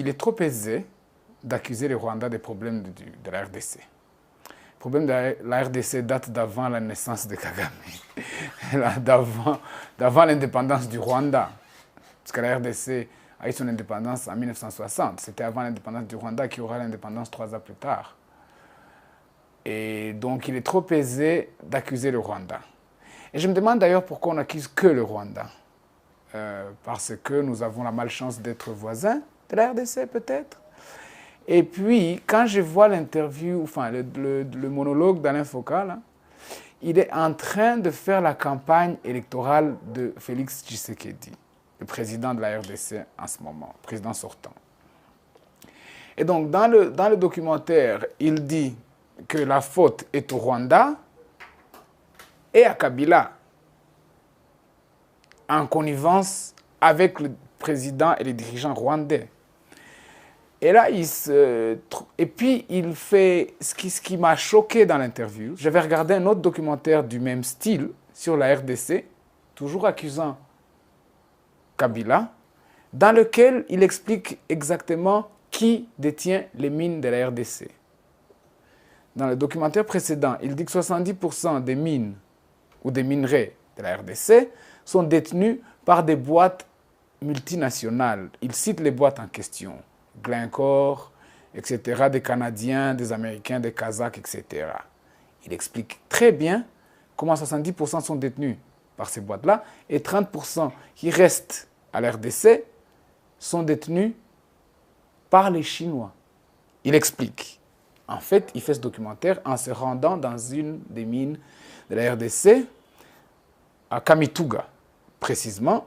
il est trop aisé d'accuser le Rwanda des problèmes de la RDC. Le problème de la RDC date d'avant la naissance de Kagame, d'avant l'indépendance du Rwanda. Parce que la RDC a eu son indépendance en 1960. C'était avant l'indépendance du Rwanda qui aura l'indépendance 3 ans plus tard. Et donc, il est trop aisé d'accuser le Rwanda. Et je me demande d'ailleurs pourquoi on n'accuse que le Rwanda. Parce que nous avons la malchance d'être voisins de la RDC, peut-être. Et puis, quand je vois l'interview, enfin, le monologue d'Alain Foka, là, il est en train de faire la campagne électorale de Félix Tshisekedi, le président de la RDC en ce moment, président sortant. Et donc, dans le documentaire, il dit que la faute est au Rwanda et à Kabila, en connivence avec le président et les dirigeants rwandais. Et là, et puis il fait ce qui m'a choqué dans l'interview. J'avais regardé un autre documentaire du même style sur la RDC, toujours accusant Kabila, dans lequel il explique exactement qui détient les mines de la RDC. Dans le documentaire précédent, il dit que 70% des mines ou des minerais de la RDC sont détenus par des boîtes multinationales. Il cite les boîtes en question. Glencore, etc., des Canadiens, des Américains, des Kazakhs, etc. Il explique très bien comment 70% sont détenus par ces boîtes-là et 30% qui restent à la RDC sont détenus par les Chinois. Il explique. En fait, il fait ce documentaire en se rendant dans une des mines de la RDC, à Kamituga, précisément,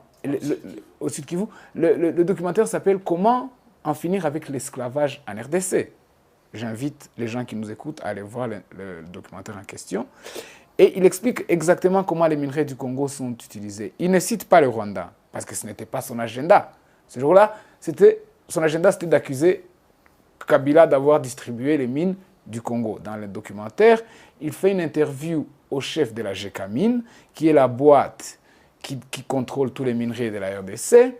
au sud Kivu. Le documentaire s'appelle « Comment en finir avec l'esclavage en RDC ». J'invite les gens qui nous écoutent à aller voir le documentaire en question. Et il explique exactement comment les minerais du Congo sont utilisés. Il ne cite pas le Rwanda, parce que ce n'était pas son agenda. Ce jour-là, son agenda, c'était d'accuser Kabila d'avoir distribué les mines du Congo. Dans le documentaire, il fait une interview au chef de la Gécamine, qui est la boîte qui contrôle tous les minerais de la RDC.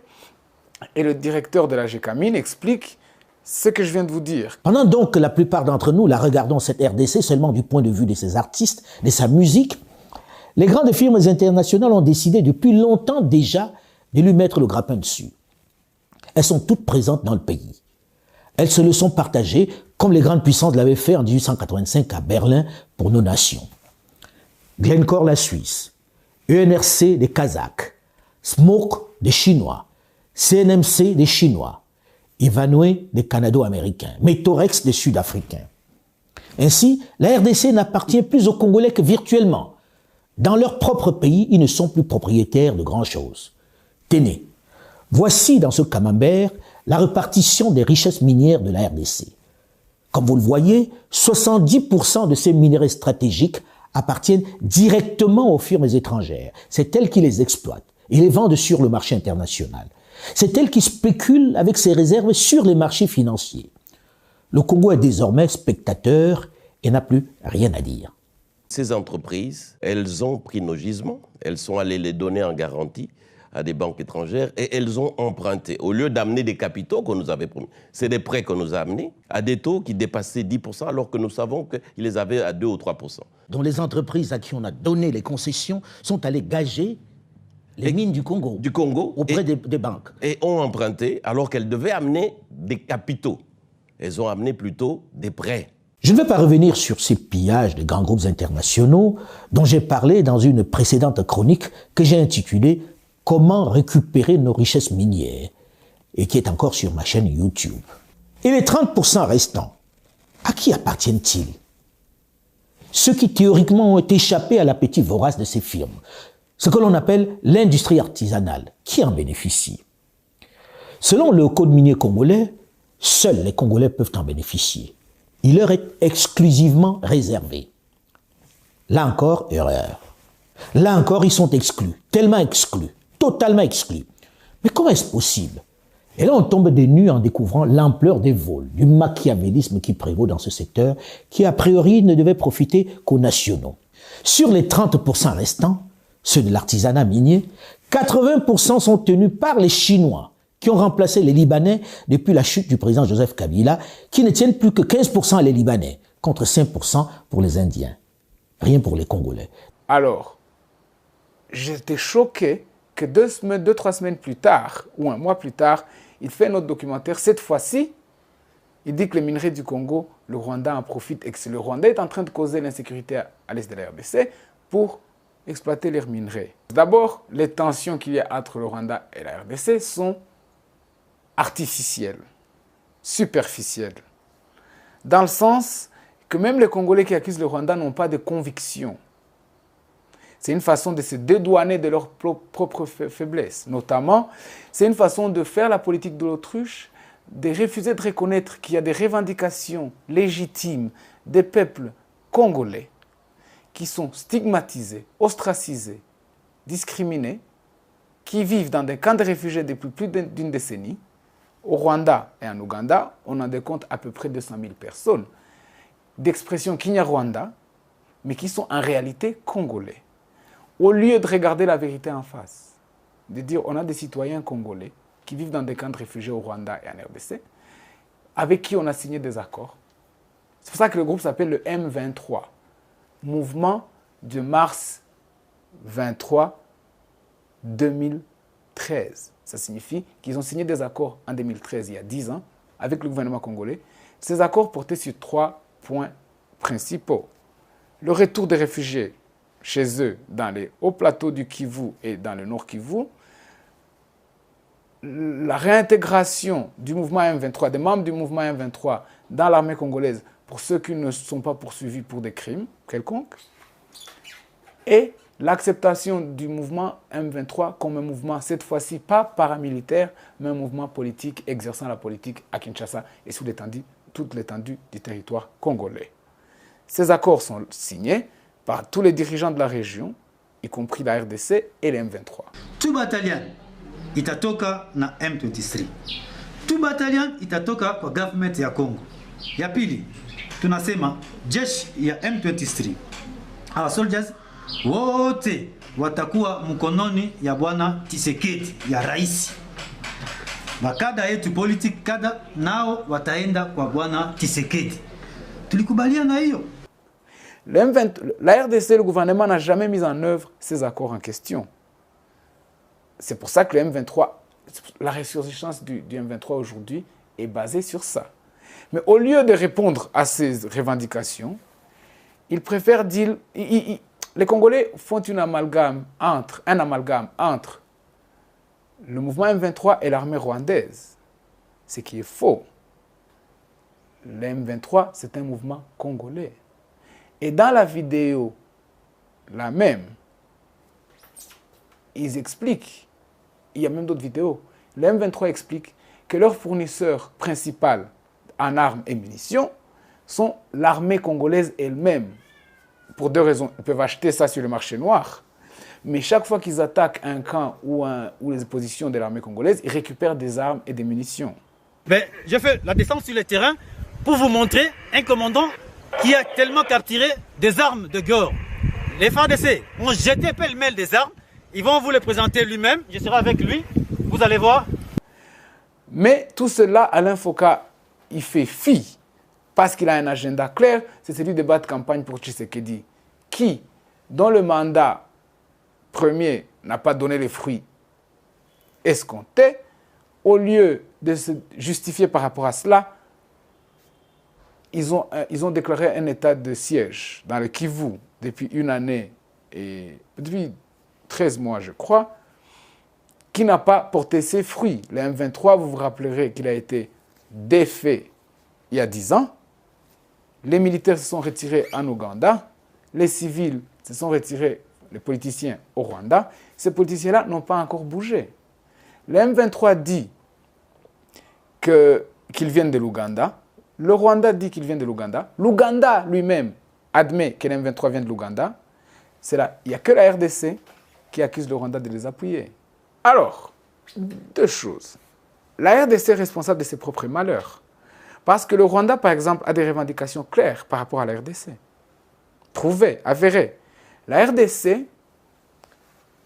Et le directeur de la Gécamine explique ce que je viens de vous dire. Pendant donc que la plupart d'entre nous la regardons, cette RDC, seulement du point de vue de ses artistes, de sa musique, les grandes firmes internationales ont décidé depuis longtemps déjà de lui mettre le grappin dessus. Elles sont toutes présentes dans le pays. Elles se le sont partagées comme les grandes puissances l'avaient fait en 1885 à Berlin pour nos nations. Glencore, la Suisse, ENRC des Kazakhs, Smoke des Chinois, CNMC des Chinois, Ivanhoe des Canado-Américains, Metorex des Sud-Africains. Ainsi, la RDC n'appartient plus aux Congolais que virtuellement. Dans leur propre pays, ils ne sont plus propriétaires de grand-chose. Tenez, voici dans ce camembert la répartition des richesses minières de la RDC. Comme vous le voyez, 70% de ces minerais stratégiques appartiennent directement aux firmes étrangères. C'est elles qui les exploitent et les vendent sur le marché international. C'est elles qui spéculent avec ces réserves sur les marchés financiers. Le Congo est désormais spectateur et n'a plus rien à dire. Ces entreprises, elles ont pris nos gisements, elles sont allées les donner en garantie à des banques étrangères et elles ont emprunté. Au lieu d'amener des capitaux qu'on nous avait promis, c'est des prêts qu'on nous a amenés à des taux qui dépassaient 10% alors que nous savons qu'ils les avaient à 2 ou 3%. Dont les entreprises à qui on a donné les concessions sont allées gager les mines du Congo auprès des banques. Et ont emprunté alors qu'elles devaient amener des capitaux. Elles ont amené plutôt des prêts. Je ne vais pas revenir sur ces pillages des grands groupes internationaux dont j'ai parlé dans une précédente chronique que j'ai intitulée « Comment récupérer nos richesses minières » et qui est encore sur ma chaîne YouTube. Et les 30% restants, à qui appartiennent-ils? Ceux qui théoriquement ont échappé à l'appétit vorace de ces firmes, ce que l'on appelle l'industrie artisanale, qui en bénéficie? Selon le code minier congolais, seuls les Congolais peuvent en bénéficier. Il leur est exclusivement réservé. Là encore, erreur. Là encore, ils sont exclus, tellement exclus, totalement exclus. Mais comment est-ce possible? Et là, on tombe des nues en découvrant l'ampleur des vols, du machiavélisme qui prévaut dans ce secteur, qui a priori ne devait profiter qu'aux nationaux. Sur les 30% restants, ceux de l'artisanat minier, 80% sont tenus par les Chinois, qui ont remplacé les Libanais depuis la chute du président Joseph Kabila, qui ne tiennent plus que 15% les Libanais, contre 5% pour les Indiens. Rien pour les Congolais. Alors, j'étais choqué que 2-3 semaines plus tard, ou un mois plus tard, il fait un autre documentaire. Cette fois-ci, il dit que les minerais du Congo, le Rwanda en profite et que le Rwanda est en train de causer l'insécurité à l'est de la RDC pour exploiter leurs minerais. D'abord, les tensions qu'il y a entre le Rwanda et la RDC sont artificielles, superficielles. Dans le sens que même les Congolais qui accusent le Rwanda n'ont pas de conviction. C'est une façon de se dédouaner de leurs propres faiblesses. Notamment, c'est une façon de faire la politique de l'autruche, de refuser de reconnaître qu'il y a des revendications légitimes des peuples congolais qui sont stigmatisés, ostracisés, discriminés, qui vivent dans des camps de réfugiés depuis plus d'une décennie. Au Rwanda et en Ouganda, on en décompte à peu près 200 000 personnes d'expression Kinyarwanda, mais qui sont en réalité congolais. Au lieu de regarder la vérité en face, de dire on a des citoyens congolais qui vivent dans des camps de réfugiés au Rwanda et en RDC, avec qui on a signé des accords. C'est pour ça que le groupe s'appelle le M23, Mouvement de mars 23 2013. Ça signifie qu'ils ont signé des accords en 2013, il y a 10 ans, avec le gouvernement congolais. Ces accords portaient sur 3 points principaux. Le retour des réfugiés chez eux dans les hauts plateaux du Kivu et dans le nord Kivu, la réintégration du mouvement M23, des membres du mouvement M23 dans l'armée congolaise pour ceux qui ne sont pas poursuivis pour des crimes quelconques, et l'acceptation du mouvement M23 comme un mouvement, cette fois-ci pas paramilitaire, mais un mouvement politique exerçant la politique à Kinshasa et sous toute l'étendue du territoire congolais. Ces accords sont signés par tous les dirigeants de la région, y compris la RDC et les M23. Tout bataillon itatoka na M23. Tout bataillon itatoka kwa government ya Congo. Ya pili, tunasema jeshi ya M23. Our soldiers wote watakuwa mkononi ya bwana Tshisekedi ya rais. Makada yetu politique kada nao wataenda kwa bwana Tshisekedi. Tulikubaliana hiyo. La RDC, le gouvernement n'a jamais mis en œuvre ces accords en question. C'est pour ça que le M23, la ressurgence du M23 aujourd'hui est basée sur ça. Mais au lieu de répondre à ces revendications, ils préfèrent dire... les Congolais font un amalgame entre le mouvement M23 et l'armée rwandaise, ce qui est faux. Le M23, c'est un mouvement congolais. Et dans la vidéo, la même, ils expliquent, il y a même d'autres vidéos, le M23 explique que leur fournisseur principal en armes et munitions sont l'armée congolaise elle-même. Pour deux raisons. Ils peuvent acheter ça sur le marché noir, mais chaque fois qu'ils attaquent un camp ou les positions de l'armée congolaise, ils récupèrent des armes et des munitions. Mais j'ai fait la descente sur le terrain pour vous montrer un commandant qui a tellement capturé des armes de guerre. Les FARDC ont jeté pêle-mêle des armes. Ils vont vous les présenter lui-même. Je serai avec lui. Vous allez voir. Mais tout cela, Alain Foka, il fait fi. Parce qu'il a un agenda clair, c'est celui de battre campagne pour Tshisekedi, dont le mandat premier n'a pas donné les fruits escomptés. Au lieu de se justifier par rapport à cela, ils ont déclaré un état de siège dans le Kivu depuis une année et depuis 13 mois, je crois, qui n'a pas porté ses fruits. Le M23, vous vous rappellerez qu'il a été défait il y a 10 ans. Les militaires se sont retirés en Ouganda, les civils se sont retirés, les politiciens au Rwanda. Ces politiciens-là n'ont pas encore bougé. Le M23 dit qu'ils viennent de l'Ouganda. Le Rwanda dit qu'il vient de l'Ouganda. L'Ouganda lui-même admet que le M23 vient de l'Ouganda. Il n'y a que la RDC qui accuse le Rwanda de les appuyer. Alors, deux choses. La RDC est responsable de ses propres malheurs. Parce que le Rwanda, par exemple, a des revendications claires par rapport à la RDC. Prouvées, avérées. La RDC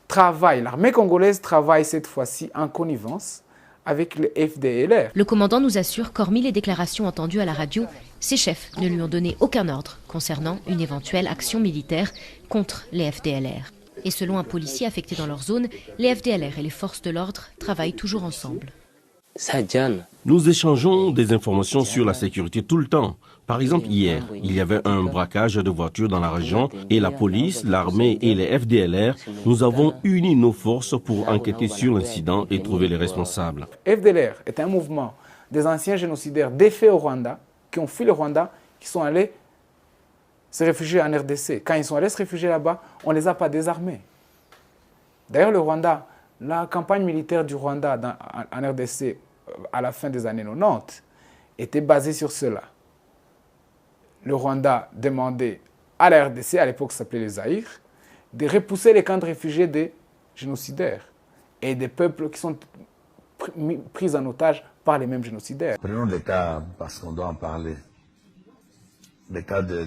travaille, l'armée congolaise travaille cette fois-ci en connivence avec le FDLR. Le commandant nous assure qu'hormis les déclarations entendues à la radio, ses chefs ne lui ont donné aucun ordre concernant une éventuelle action militaire contre les FDLR. Et selon un policier affecté dans leur zone, les FDLR et les forces de l'ordre travaillent toujours ensemble. Nous échangeons des informations sur la sécurité tout le temps. Par exemple, hier, il y avait un braquage de voitures dans la région et la police, l'armée et les FDLR, nous avons uni nos forces pour enquêter sur l'incident et trouver les responsables. FDLR est un mouvement des anciens génocidaires défaits au Rwanda, qui ont fui le Rwanda, qui sont allés se réfugier en RDC. Quand ils sont allés se réfugier là-bas, on ne les a pas désarmés. D'ailleurs, le Rwanda, la campagne militaire du Rwanda en RDC à la fin des années 90 était basée sur cela. Le Rwanda demandait à la RDC, à l'époque ça s'appelait le Zaïre, de repousser les camps de réfugiés des génocidaires et des peuples qui sont pris en otage par les mêmes génocidaires. Prenons le cas, parce qu'on doit en parler, le cas de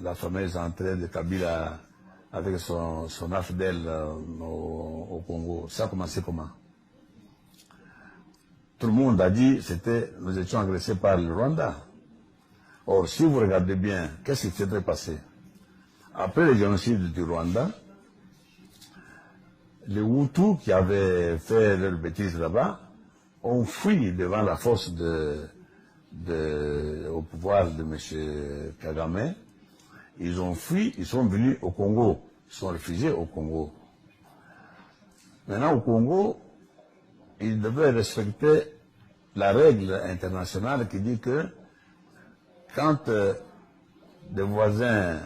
la fameuse entrée de Kabila avec son AFDEL au Congo. Ça a commencé comment? Tout le monde a dit que nous étions agressés par le Rwanda. Or, si vous regardez bien, qu'est-ce qui s'était passé? Après le génocide du Rwanda, les Hutus qui avaient fait leur bêtise là-bas ont fui devant la force au pouvoir de M. Kagame. Ils ont fui, ils sont venus au Congo, ils sont réfugiés au Congo. Maintenant, au Congo, ils devaient respecter la règle internationale qui dit que quand des voisins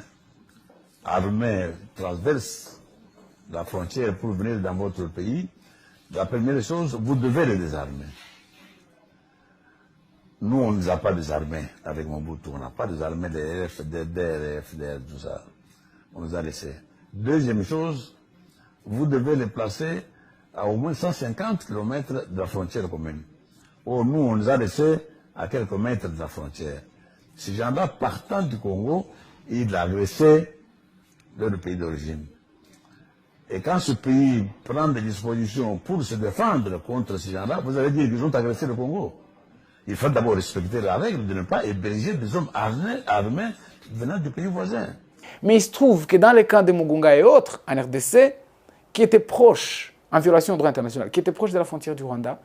armés transversent la frontière pour venir dans votre pays, la première chose, vous devez les désarmer. Nous, on ne les a pas désarmés avec Mobutu, on n'a pas désarmé les FDR, FDR, tout ça. On nous a laissés. Deuxième chose, vous devez les placer à au moins 150 km de la frontière commune. Or, nous, on les a laissés à quelques mètres de la frontière. Ces gens-là, partant du Congo, ils agressaient leur pays d'origine. Et quand ce pays prend des dispositions pour se défendre contre ces gens-là, vous allez dire qu'ils ont agressé le Congo. Il faut d'abord respecter la règle de ne pas héberger des hommes armés venant du pays voisin. Mais il se trouve que dans les camps de Mugunga et autres, en RDC, qui étaient proches, en violation du droit international, qui étaient proches de la frontière du Rwanda,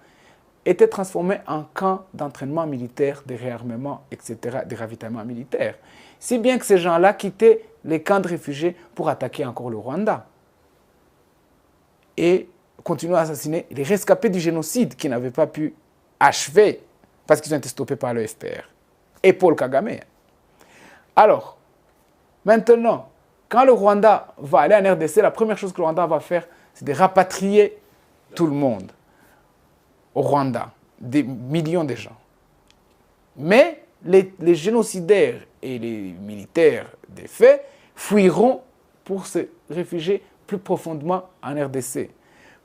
étaient transformés en camps d'entraînement militaire, de réarmement, etc., de ravitaillement militaire. Si bien que ces gens-là quittaient les camps de réfugiés pour attaquer encore le Rwanda. Et continuer à assassiner les rescapés du génocide qui n'avaient pas pu achever parce qu'ils ont été stoppés par le FPR et Paul Kagame. Alors, maintenant, quand le Rwanda va aller en RDC, la première chose que le Rwanda va faire, c'est de rapatrier tout le monde au Rwanda, des millions de gens. Mais les génocidaires et les militaires des faits fuiront pour se réfugier plus profondément en RDC.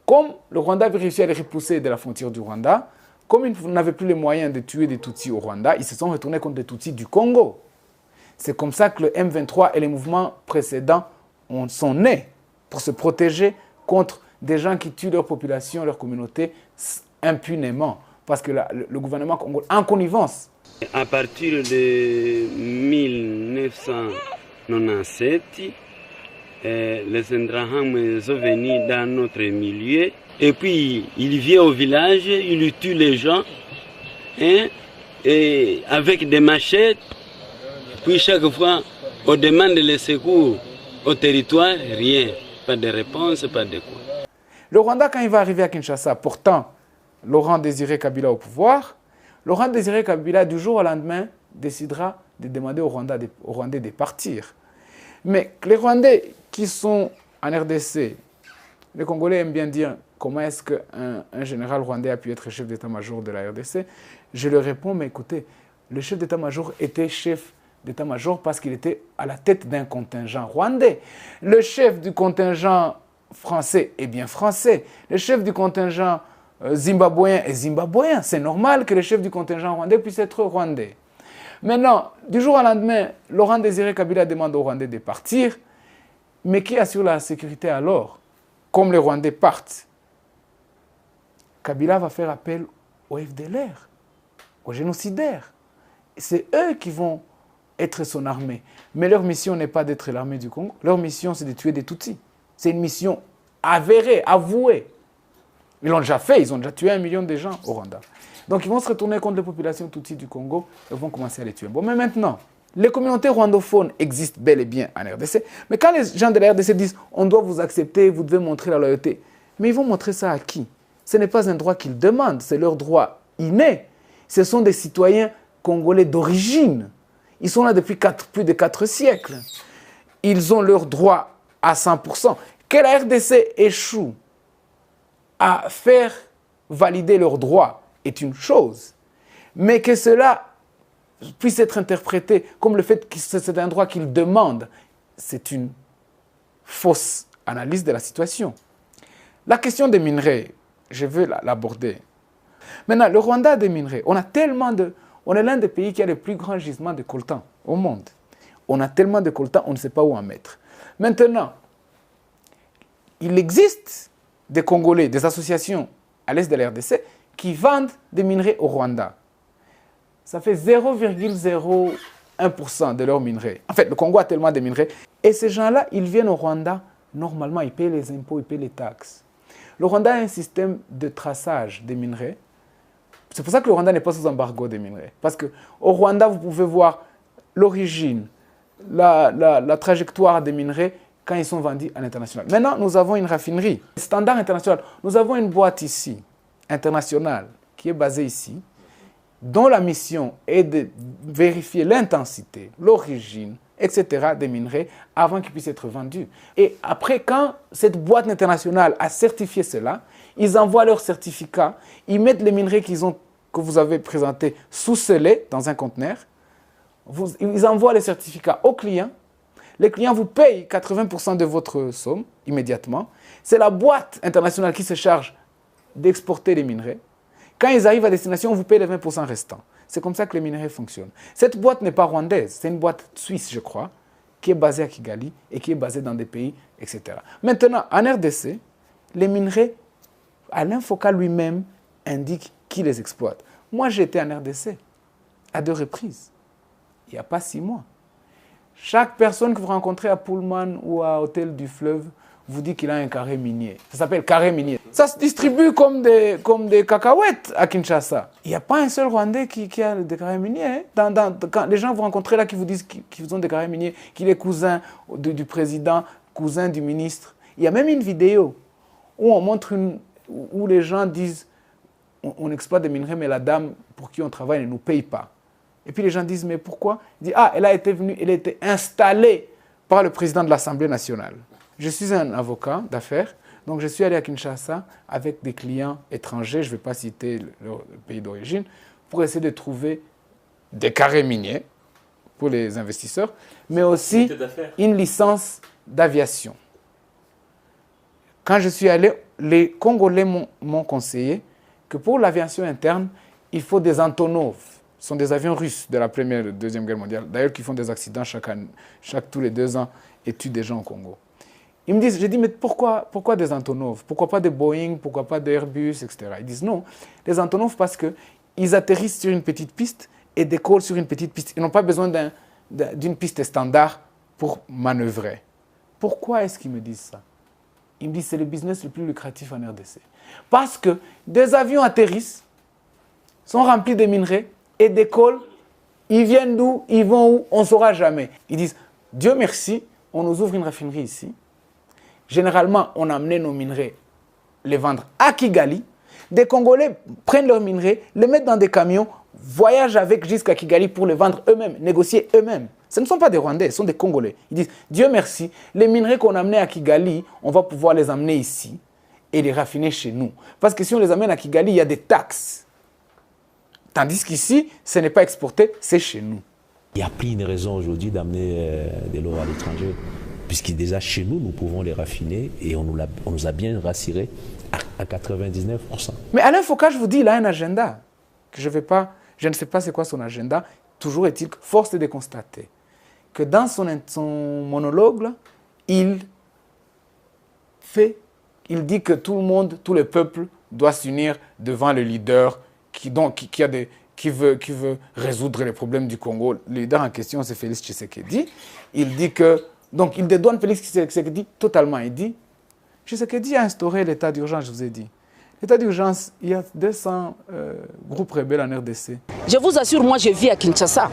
Comme le Rwanda avait réussi à les repousser de la frontière du Rwanda, comme ils n'avaient plus les moyens de tuer des Tutsis au Rwanda, ils se sont retournés contre les Tutsis du Congo. C'est comme ça que le M23 et les mouvements précédents sont nés, pour se protéger contre des gens qui tuent leur population, leur communauté, impunément. Parce que le gouvernement congolais, en connivence. À partir de 1997, les Indraham sont venus dans notre milieu. Et puis, il vient au village, il tue les gens, hein, et avec des machettes. Puis chaque fois, on demande les secours au territoire, rien. Pas de réponse, pas de quoi. Le Rwanda, quand il va arriver à Kinshasa, pourtant, Laurent Désiré Kabila au pouvoir, Laurent Désiré Kabila, du jour au lendemain, décidera de demander aux Rwandais de partir. Mais les Rwandais qui sont en RDC, les Congolais aiment bien dire comment est-ce qu'un général rwandais a pu être chef d'état-major de la RDC. Je leur réponds, mais écoutez, le chef d'état-major était chef d'état-major parce qu'il était à la tête d'un contingent rwandais. Le chef du contingent français est bien français. Le chef du contingent zimbabwéen est zimbabwéen. C'est normal que le chef du contingent rwandais puisse être rwandais. Maintenant, du jour au lendemain, Laurent Désiré Kabila demande aux Rwandais de partir. Mais qui assure la sécurité alors? Comme les Rwandais partent, Kabila va faire appel aux FDLR, aux génocidaires. C'est eux qui vont être son armée. Mais leur mission n'est pas d'être l'armée du Congo. Leur mission, c'est de tuer des Tutsis. C'est une mission avérée, avouée. Ils l'ont déjà fait, ils ont déjà tué 1 million de gens au Rwanda. Donc ils vont se retourner contre les populations Tutsis du Congo et vont commencer à les tuer. Bon, mais maintenant, les communautés rwandophones existent bel et bien en RDC. Mais quand les gens de la RDC disent « on doit vous accepter, vous devez montrer la loyauté », mais ils vont montrer ça à qui? Ce n'est pas un droit qu'ils demandent, c'est leur droit inné. Ce sont des citoyens congolais d'origine. Ils sont là depuis plus de 4 siècles. Ils ont leur droit à 100%. Que la RDC échoue à faire valider leurs droits est une chose. Mais que cela puisse être interprété comme le fait que c'est un droit qu'ils demandent, c'est une fausse analyse de la situation. La question des minerais, je veux l'aborder. Maintenant, le Rwanda a des minerais. On est l'un des pays qui a le plus grand gisement de coltan au monde. On a tellement de coltan, on ne sait pas où en mettre. Maintenant, il existe des Congolais, des associations à l'est de la RDC qui vendent des minerais au Rwanda. Ça fait 0,01% de leurs minerais. En fait, le Congo a tellement de minerais. Et ces gens-là, ils viennent au Rwanda, normalement, ils payent les impôts, ils payent les taxes. Le Rwanda a un système de traçage des minerais. C'est pour ça que le Rwanda n'est pas sous embargo des minerais. Parce qu'au Rwanda, vous pouvez voir l'origine, la trajectoire des minerais quand ils sont vendus à l'international. Maintenant, nous avons une raffinerie, standard international. Nous avons une boîte ici, internationale, qui est basée ici, dont la mission est de vérifier l'intensité, l'origine, etc. des minerais avant qu'ils puissent être vendus. Et après, quand cette boîte internationale a certifié cela, ils envoient leur certificat, ils mettent les minerais que vous avez présentés sous scellés dans un conteneur, ils envoient les certificats aux clients, les clients vous payent 80% de votre somme immédiatement. C'est la boîte internationale qui se charge d'exporter les minerais. Quand ils arrivent à destination, on vous paye les 20% restants. C'est comme ça que les minerais fonctionnent. Cette boîte n'est pas rwandaise, c'est une boîte suisse, je crois, qui est basée à Kigali et qui est basée dans des pays, etc. Maintenant, en RDC, les minerais, Alain Foka lui-même indique qui les exploite. Moi, j'ai été en RDC à 2 reprises, il n'y a pas 6 mois. Chaque personne que vous rencontrez à Pullman ou à Hôtel du Fleuve vous dit qu'il a un carré minier. Ça s'appelle carré minier. Ça se distribue comme des cacahuètes à Kinshasa. Il n'y a pas un seul Rwandais qui a des carrés miniers. Hein. Quand les gens vous rencontrez là qui vous disent qu'ils ont des carrés miniers, qu'il est cousin du président, cousin du ministre. Il y a même une vidéo où on montre où les gens disent on exploite des minerais, mais la dame pour qui on travaille ne nous paye pas. Et puis les gens disent mais pourquoi? Il dit elle a été installée par le président de l'Assemblée nationale. Je suis un avocat d'affaires, donc je suis allé à Kinshasa avec des clients étrangers, je ne vais pas citer le pays d'origine, pour essayer de trouver des carrés miniers pour les investisseurs, mais aussi une licence d'aviation. Quand je suis allé, les Congolais m'ont conseillé que pour l'aviation interne, il faut des Antonov. Ce sont des avions russes de la Première et de la Deuxième Guerre mondiale, d'ailleurs qui font des accidents tous les 2 ans et tuent des gens au Congo. Ils me disent, j'ai dit, mais pourquoi des Antonov? Pourquoi pas des Boeing? Pourquoi pas des Airbus, etc. Ils disent non, les Antonov parce qu'ils atterrissent sur une petite piste et décollent sur une petite piste. Ils n'ont pas besoin d'une piste standard pour manœuvrer. Pourquoi est-ce qu'ils me disent ça? Ils me disent, c'est le business le plus lucratif en RDC. Parce que des avions atterrissent, sont remplis de minerais et décollent. Ils viennent d'où? Ils vont où? On ne saura jamais. Ils disent, Dieu merci, on nous ouvre une raffinerie ici. Généralement, on a amené nos minerais, les vendre à Kigali. Des Congolais prennent leurs minerais, les mettent dans des camions, voyagent avec jusqu'à Kigali pour les vendre eux-mêmes, négocier eux-mêmes. Ce ne sont pas des Rwandais, ce sont des Congolais. Ils disent, Dieu merci, les minerais qu'on a amenés à Kigali, on va pouvoir les amener ici et les raffiner chez nous. Parce que si on les amène à Kigali, il y a des taxes. Tandis qu'ici, ce n'est pas exporté, c'est chez nous. Il n'y a plus une raison aujourd'hui d'amener de l'eau à l'étranger. Puisque déjà chez nous, nous pouvons les raffiner et on nous a bien rassurés à 99%. Mais Alain Foka, je vous dis, il a un agenda. Que je ne sais pas c'est quoi son agenda. Toujours est-il que force est de constater que dans son monologue, là, il fait il dit que tout le monde, tout le peuple doit s'unir devant le leader qui veut résoudre les problèmes du Congo. Le leader en question, c'est Félix Tshisekedi. Il dit que... Donc, il dédouane Félix Tshisekedi totalement. Il dit, Tshisekedi a instauré l'état d'urgence, je vous ai dit. L'état d'urgence, il y a 200 groupes rebelles en RDC. Je vous assure, moi, je vis à Kinshasa.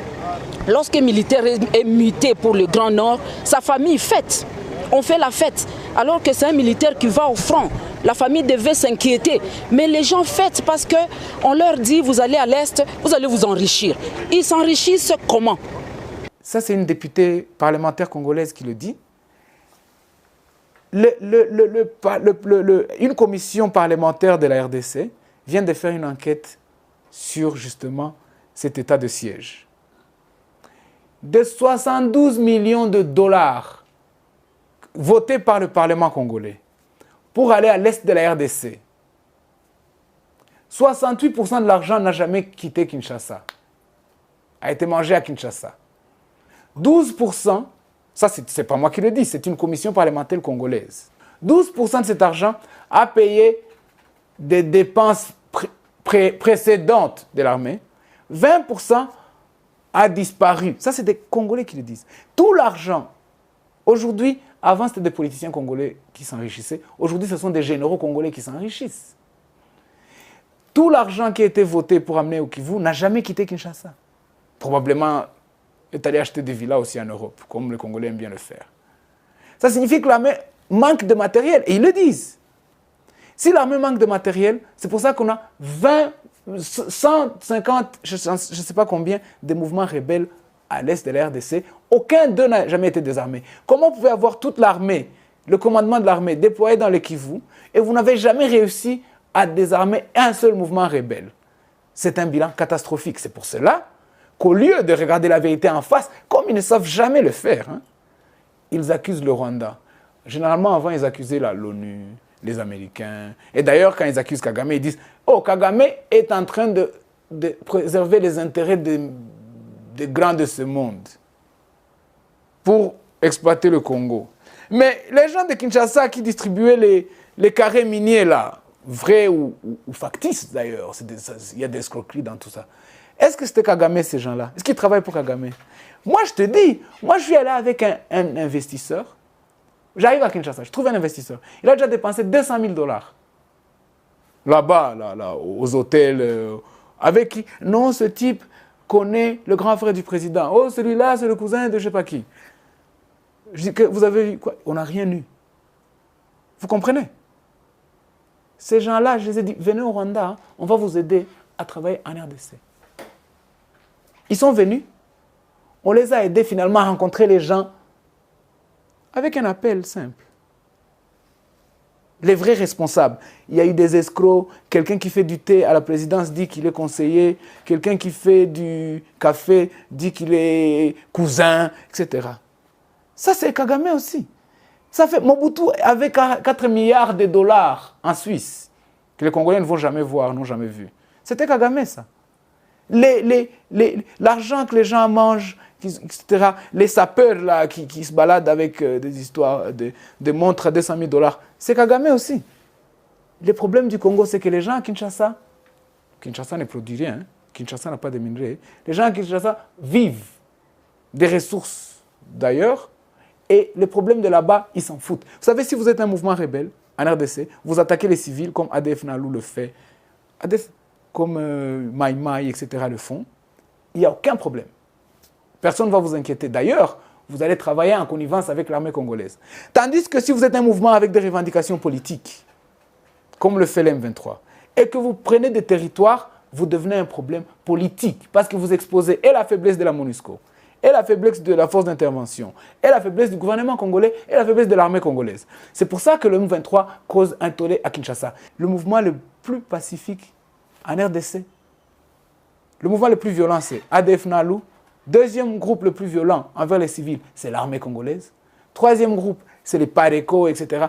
Lorsqu'un militaire est muté pour le Grand Nord, sa famille fête. On fait la fête. Alors que c'est un militaire qui va au front. La famille devait s'inquiéter. Mais les gens fêtent parce qu'on leur dit, vous allez à l'Est, vous allez vous enrichir. Ils s'enrichissent comment? Ça, c'est une députée parlementaire congolaise qui le dit. Une commission parlementaire de la RDC vient de faire une enquête sur justement cet état de siège. De 72 millions de dollars votés par le Parlement congolais pour aller à l'est de la RDC, 68% de l'argent n'a jamais quitté Kinshasa, a été mangé à Kinshasa. 12%, ça c'est pas moi qui le dis, c'est une commission parlementaire congolaise. 12% de cet argent a payé des dépenses précédentes de l'armée. 20% a disparu. Ça, c'est des Congolais qui le disent. Tout l'argent, aujourd'hui, avant c'était des politiciens congolais qui s'enrichissaient. Aujourd'hui, ce sont des généraux congolais qui s'enrichissent. Tout l'argent qui a été voté pour amener au Kivu n'a jamais quitté Kinshasa. Probablement est allé acheter des villas aussi en Europe, comme les Congolais aiment bien le faire. Ça signifie que l'armée manque de matériel, et ils le disent. Si l'armée manque de matériel, c'est pour ça qu'on a 150, je ne sais pas combien, de mouvements rebelles à l'est de la RDC. Aucun d'eux n'a jamais été désarmé. Comment vous pouvez avoir toute l'armée, le commandement de l'armée déployé dans le Kivu, et vous n'avez jamais réussi à désarmer un seul mouvement rebelle? C'est un bilan catastrophique. C'est pour cela qu'au lieu de regarder la vérité en face, comme ils ne savent jamais le faire, ils accusent le Rwanda. Généralement, avant, ils accusaient l'ONU, les Américains. Et d'ailleurs, quand ils accusent Kagame, ils disent « Oh, Kagame est en train de préserver les intérêts des grands de ce monde pour exploiter le Congo. » Mais les gens de Kinshasa qui distribuaient les carrés miniers, là, vrais ou factices d'ailleurs, il y a des escroqueries dans tout ça. Est-ce que c'était Kagame, ces gens-là? Est-ce qu'ils travaillent pour Kagame? Moi, je te dis, moi, je suis allé avec un investisseur. J'arrive à Kinshasa, je trouve un investisseur. Il a déjà dépensé 200 000 dollars. Là-bas, là, aux hôtels. Avec qui? Non, ce type connaît le grand frère du président. Oh, celui-là, c'est le cousin de je ne sais pas qui. Je dis que vous avez vu quoi? On n'a rien eu. Vous comprenez? Ces gens-là, je les ai dit, venez au Rwanda, on va vous aider à travailler en RDC. Ils sont venus, on les a aidés finalement à rencontrer les gens avec un appel simple. Les vrais responsables. Il y a eu des escrocs, quelqu'un qui fait du thé à la présidence dit qu'il est conseiller, quelqu'un qui fait du café dit qu'il est cousin, etc. Ça, c'est Kagame aussi. Ça fait Mobutu avec 4 milliards de dollars en Suisse, que les Congolais ne vont jamais voir, n'ont jamais vu. C'était Kagame, ça. L'argent que les gens mangent, etc. Les sapeurs là, qui se baladent avec des histoires de montres à 200 000 dollars, c'est Kagame aussi. Le problème du Congo, c'est que les gens à Kinshasa ne produit rien, Kinshasa n'a pas de minerais, les gens à Kinshasa vivent des ressources d'ailleurs, et le problème de là-bas, ils s'en foutent. Vous savez, si vous êtes un mouvement rebelle en RDC, vous attaquez les civils comme ADF Nalou le fait, comme Mai Mai, etc. le font, il n'y a aucun problème. Personne ne va vous inquiéter. D'ailleurs, vous allez travailler en connivence avec l'armée congolaise. Tandis que si vous êtes un mouvement avec des revendications politiques, comme le fait l'M23, et que vous prenez des territoires, vous devenez un problème politique, parce que vous exposez et la faiblesse de la MONUSCO, et la faiblesse de la force d'intervention, et la faiblesse du gouvernement congolais, et la faiblesse de l'armée congolaise. C'est pour ça que le M23 cause un tollé à Kinshasa. Le mouvement le plus pacifique en RDC, le mouvement le plus violent, c'est ADF Nalou. Deuxième groupe le plus violent envers les civils, c'est l'armée congolaise. Troisième groupe, c'est les PARECO, etc.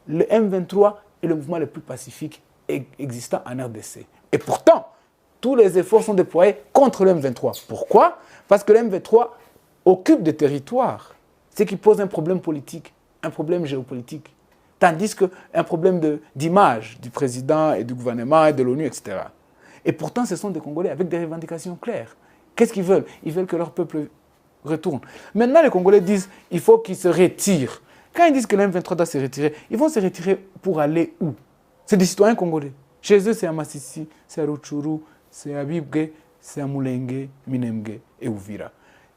Le M23 est le mouvement le plus pacifique existant en RDC. Et pourtant, tous les efforts sont déployés contre le M23. Pourquoi? Parce que le M23 occupe des territoires, ce qui pose un problème politique, un problème géopolitique Tandis qu'un problème d'image du président et du gouvernement et de l'ONU, etc. Et pourtant, ce sont des Congolais avec des revendications claires. Qu'est-ce qu'ils veulent? Ils veulent que leur peuple retourne. Maintenant, les Congolais disent qu'il faut qu'ils se retirent. Quand ils disent que l'M23 doit se retirer, ils vont se retirer pour aller où? C'est des citoyens congolais. Chez eux, c'est à Massissi, c'est à Rutshuru, c'est à Bibwe, c'est à Mulenge, Minembwe et Uvira.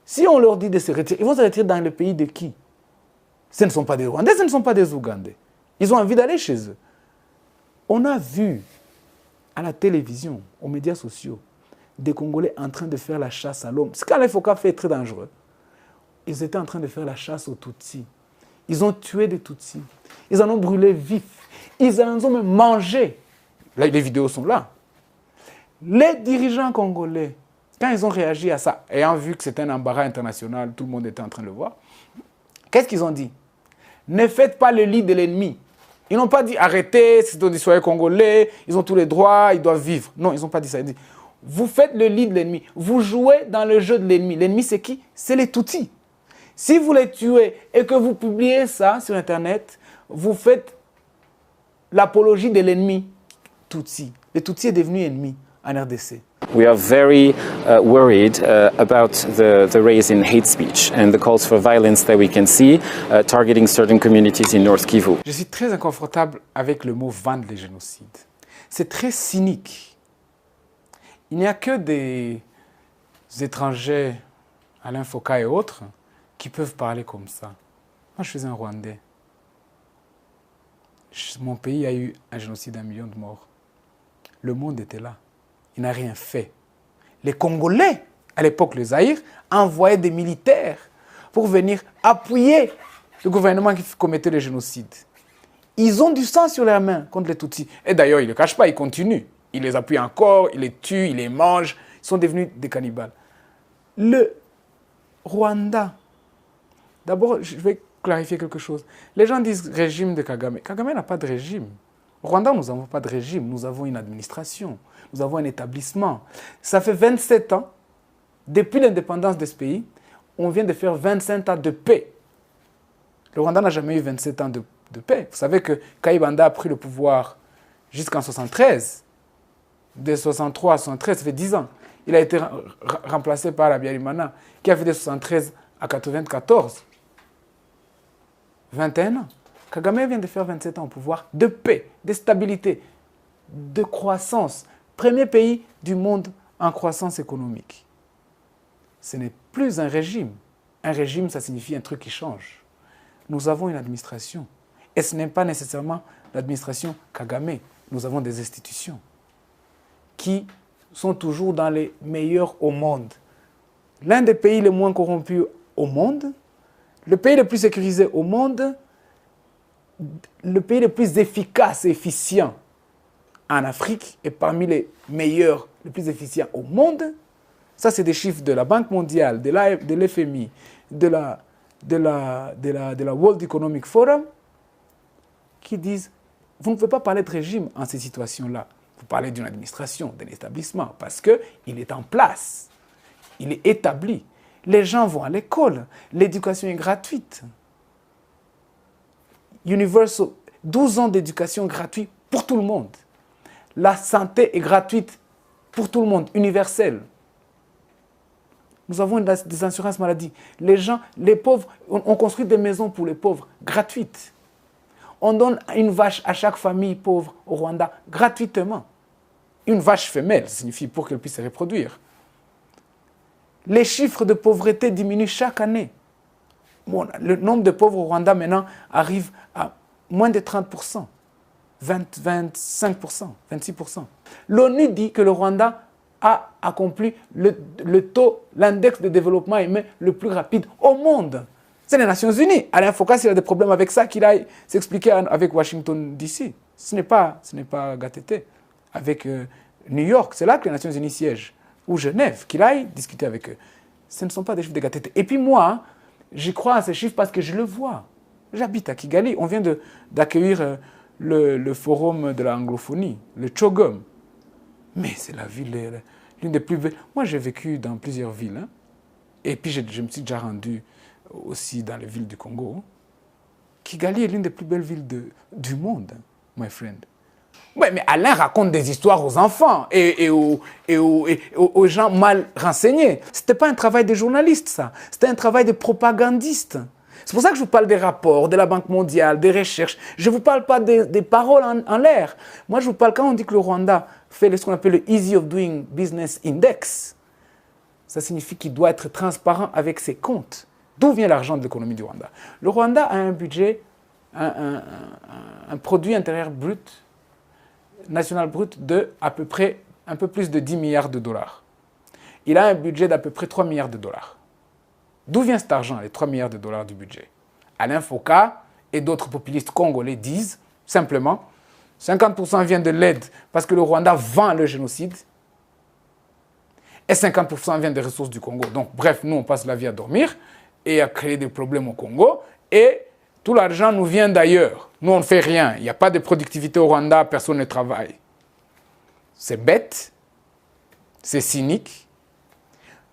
Si on leur dit de se retirer, ils vont se retirer dans le pays de qui? Ce ne sont pas des Rwandais, ce ne sont pas des Ougandais. Ils ont envie d'aller chez eux. On a vu à la télévision, aux médias sociaux, des Congolais en train de faire la chasse à l'homme. Ce qu'Alain Foka fait est très dangereux. Ils étaient en train de faire la chasse aux Tutsis. Ils ont tué des Tutsis. Ils en ont brûlé vifs. Ils en ont même mangé. Là, les vidéos sont là. Les dirigeants congolais, quand ils ont réagi à ça, ayant vu que c'était un embarras international, tout le monde était en train de le voir, qu'est-ce qu'ils ont dit? Ne faites pas le lit de l'ennemi. Ils n'ont pas dit arrêtez, c'est des citoyens congolais, ils ont tous les droits, ils doivent vivre. Non, ils n'ont pas dit ça. Ils ont dit, vous faites le lit de l'ennemi. Vous jouez dans le jeu de l'ennemi. L'ennemi, c'est qui? C'est les Tutsis. Si vous les tuez et que vous publiez ça sur Internet, vous faites l'apologie de l'ennemi Tutsi. Le Tutsi est devenu ennemi en RDC. We are very worried about the rise in hate speech and the calls for violence that we can see targeting certain communities in North Kivu. Je suis très inconfortable avec le mot vendre le génocide. C'est très cynique. Il n'y a que des étrangers, Alain Foka et autres, qui peuvent parler comme ça. Moi, je suis un Rwandais. Mon pays a eu un génocide d'1 million de morts. Le monde était là. Il n'a rien fait. Les Congolais, à l'époque, le Zaïre, envoyaient des militaires pour venir appuyer le gouvernement qui commettait le génocide. Ils ont du sang sur leurs mains contre les Tutsis. Et d'ailleurs, ils ne le cachent pas, ils continuent. Ils les appuient encore, ils les tuent, ils les mangent. Ils sont devenus des cannibales. Le Rwanda, d'abord, je vais clarifier quelque chose. Les gens disent régime de Kagame. Kagame n'a pas de régime. Au Rwanda, nous n'avons pas de régime. Nous avons une administration. Nous avons un établissement. Ça fait 27 ans, depuis l'indépendance de ce pays, on vient de faire 25 ans de paix. Le Rwanda n'a jamais eu 27 ans de paix. Vous savez que Kayibanda a pris le pouvoir jusqu'en 73. De 63 à 73, ça fait 10 ans. Il a été remplacé par Habyarimana, qui a fait de 73 à 94. 21 ans. Kagame vient de faire 27 ans au pouvoir de paix, de stabilité, de croissance. Premier pays du monde en croissance économique. Ce n'est plus un régime. Un régime, ça signifie un truc qui change. Nous avons une administration. Et ce n'est pas nécessairement l'administration Kagame. Nous avons des institutions qui sont toujours dans les meilleurs au monde. L'un des pays les moins corrompus au monde, le pays le plus sécurisé au monde, le pays le plus efficace et efficient en Afrique et parmi les meilleurs, les plus efficients au monde. Ça, c'est des chiffres de la Banque mondiale, de l'FMI, de la World Economic Forum, qui disent, vous ne pouvez pas parler de régime en ces situations-là. Vous parlez d'une administration, d'un établissement, parce qu'il est en place, il est établi. Les gens vont à l'école, l'éducation est gratuite. Universal, 12 ans d'éducation gratuite pour tout le monde. La santé est gratuite pour tout le monde, universelle. Nous avons des assurances maladie. Les gens, les pauvres, on construit des maisons pour les pauvres, gratuites. On donne une vache à chaque famille pauvre au Rwanda, gratuitement. Une vache femelle, ça signifie pour qu'elle puisse se reproduire. Les chiffres de pauvreté diminuent chaque année. Bon, le nombre de pauvres au Rwanda maintenant arrive à moins de 30%, 25%, 26%. L'ONU dit que le Rwanda a accompli l'index de développement humain le plus rapide au monde. C'est les Nations Unies. Alain Foka, s'il a des problèmes avec ça, qu'il aille s'expliquer avec Washington DC. Ce n'est pas Gatete. Avec New York, c'est là que les Nations Unies siègent. Ou Genève, qu'il aille discuter avec eux. Ce ne sont pas des chiffres de Gatete. Et puis moi, j'y crois à ces chiffres parce que je le vois. J'habite à Kigali. On vient d'accueillir le forum de l'anglophonie, le Chogom. Mais c'est la ville, l'une des plus belles. Moi, j'ai vécu dans plusieurs villes. Hein. Et puis, je me suis déjà rendu aussi dans les villes du Congo. Kigali est l'une des plus belles villes du monde, my friend. Ouais, mais Alain raconte des histoires aux enfants et aux gens mal renseignés. Ce n'était pas un travail de journaliste, ça. C'était un travail de propagandiste. C'est pour ça que je vous parle des rapports, de la Banque mondiale, des recherches. Je ne vous parle pas des paroles en l'air. Moi, je vous parle quand on dit que le Rwanda fait ce qu'on appelle le Easy of Doing Business Index. Ça signifie qu'il doit être transparent avec ses comptes. D'où vient l'argent de l'économie du Rwanda? Le Rwanda a un budget, un produit intérieur brut, national brut de à peu près un peu plus de 10 milliards de dollars. Il a un budget d'à peu près 3 milliards de dollars. D'où vient cet argent, les 3 milliards de dollars du budget? Alain Foka et d'autres populistes congolais disent simplement 50% vient de l'aide parce que le Rwanda vend le génocide et 50% vient des ressources du Congo. Donc bref, nous on passe la vie à dormir et à créer des problèmes au Congo et tout l'argent nous vient d'ailleurs. Nous, on ne fait rien. Il n'y a pas de productivité au Rwanda, personne ne travaille. C'est bête, c'est cynique.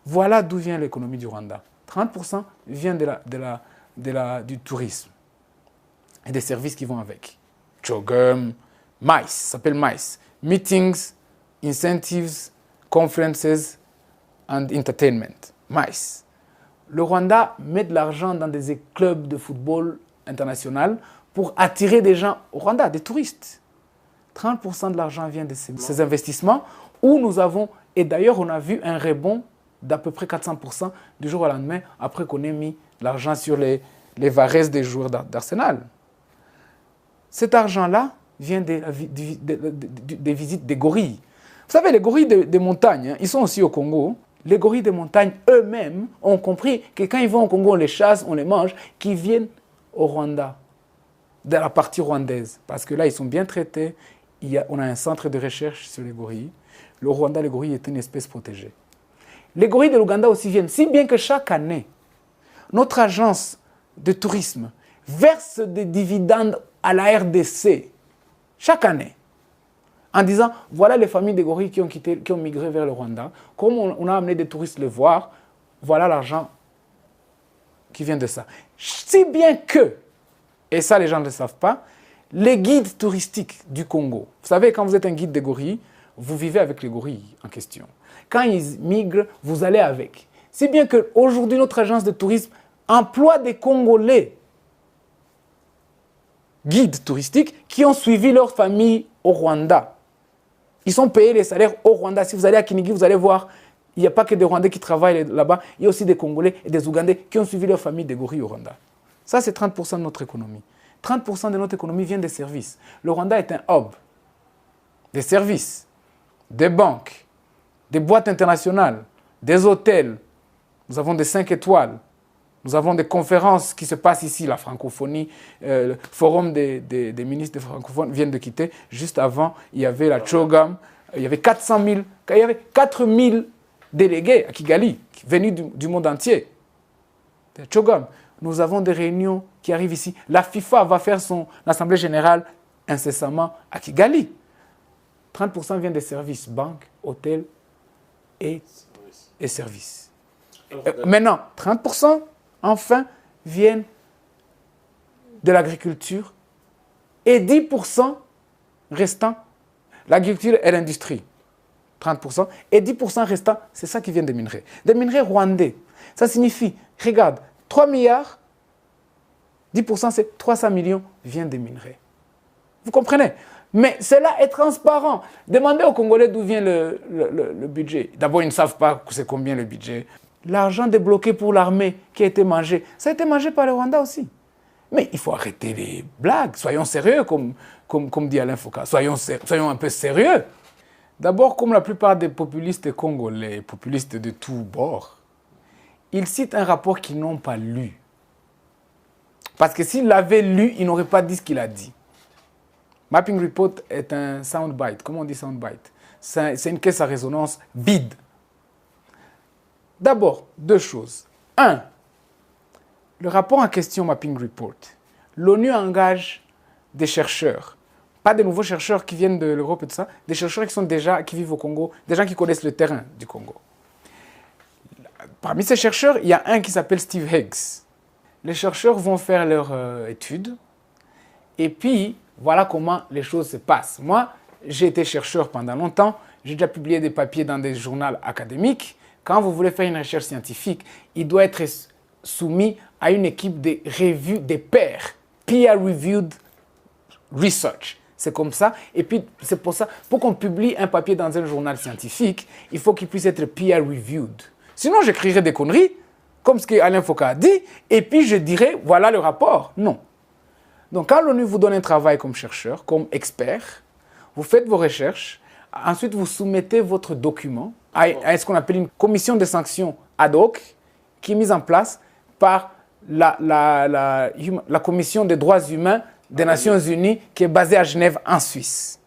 Voilà d'où vient l'économie du Rwanda. 30% vient du tourisme et des services qui vont avec. Chogum, MICE, ça s'appelle MICE. Meetings, Incentives, Conferences and Entertainment. MICE. Le Rwanda met de l'argent dans des clubs de football international pour attirer des gens au Rwanda, des touristes. 30% de l'argent vient de ces investissements où nous avons, et d'ailleurs on a vu un rebond d'à peu près 400% du jour au lendemain après qu'on ait mis l'argent sur les varaises des joueurs d'Arsenal. Cet argent-là vient des visites des gorilles. Vous savez, les gorilles des montagnes, ils sont aussi au Congo. Les gorilles des montagnes eux-mêmes ont compris que quand ils vont au Congo, on les chasse, on les mange, qu'ils viennent au Rwanda, de la partie rwandaise. Parce que là, ils sont bien traités. On a un centre de recherche sur les gorilles. Le Rwanda, les gorilles est une espèce protégée. Les gorilles de l'Ouganda aussi viennent, si bien que chaque année, notre agence de tourisme verse des dividendes à la RDC, chaque année, en disant, voilà les familles de gorilles qui ont migré vers le Rwanda. Comme on a amené des touristes les voir, voilà l'argent qui vient de ça. Si bien que, et ça les gens ne le savent pas, les guides touristiques du Congo, vous savez, quand vous êtes un guide des gorilles, vous vivez avec les gorilles en question. Quand ils migrent, vous allez avec. Si bien qu'aujourd'hui, notre agence de tourisme emploie des Congolais guides touristiques qui ont suivi leur famille au Rwanda. Ils sont payés les salaires au Rwanda. Si vous allez à Kinigi, vous allez voir, il n'y a pas que des Rwandais qui travaillent là-bas, il y a aussi des Congolais et des Ougandais qui ont suivi leur famille des gorilles au Rwanda. Ça, c'est 30% de notre économie. 30% de notre économie vient des services. Le Rwanda est un hub des services, des banques, des boîtes internationales, des hôtels. Nous avons des 5 étoiles. Nous avons des conférences qui se passent ici, la francophonie, le forum des ministres des francophones viennent de quitter. Juste avant, il y avait la Chogam, il y avait 400 000, il y avait 4 000 délégués à Kigali, venus du monde entier. Chogam, nous avons des réunions qui arrivent ici. La FIFA va faire son assemblée générale incessamment à Kigali. 30% vient des services, banques, hôtels et services. Maintenant, 30%, enfin, viennent de l'agriculture et 10% restant, l'agriculture et l'industrie. 30%. Et 10% restant, c'est ça qui vient des minerais. Des minerais rwandais. Ça signifie, regarde, 3 milliards, 10% c'est 300 millions vient des minerais. Vous comprenez? Mais cela est transparent. Demandez aux Congolais d'où vient le budget. D'abord, ils ne savent pas c'est combien le budget. L'argent débloqué pour l'armée qui a été mangé, ça a été mangé par le Rwanda aussi. Mais il faut arrêter les blagues. Soyons sérieux, comme dit Alain Foka. Soyons un peu sérieux. D'abord, comme la plupart des populistes congolais, populistes de tous bords, ils citent un rapport qu'ils n'ont pas lu. Parce que s'ils l'avaient lu, ils n'auraient pas dit ce qu'il a dit. Mapping Report est un soundbite. Comment on dit soundbite? C'est une caisse à résonance vide. D'abord, 2 choses. 1. Le rapport en question, Mapping Report, l'ONU engage des chercheurs, pas de nouveaux chercheurs qui viennent de l'Europe et tout ça, des chercheurs qui vivent au Congo, des gens qui connaissent le terrain du Congo. Parmi ces chercheurs, il y a un qui s'appelle Steve Higgs. Les chercheurs vont faire leur étude Et puis, voilà comment les choses se passent. Moi, j'ai été chercheur pendant longtemps. J'ai déjà publié des papiers dans des journaux académiques. Quand vous voulez faire une recherche scientifique, il doit être soumis à une équipe de revue des pairs, peer-reviewed research. C'est comme ça. Et puis, c'est pour ça, pour qu'on publie un papier dans un journal scientifique, il faut qu'il puisse être peer-reviewed. Sinon, j'écrirais des conneries, comme ce qu'Alain Foka a dit, et puis je dirais, voilà le rapport. Non. Donc, quand l'ONU vous donne un travail comme chercheur, comme expert, vous faites vos recherches, ensuite vous soumettez votre document à ce qu'on appelle une commission de sanctions ad hoc, qui est mise en place par la Commission des droits humains des Nations Unies, qui est basée à Genève, en Suisse.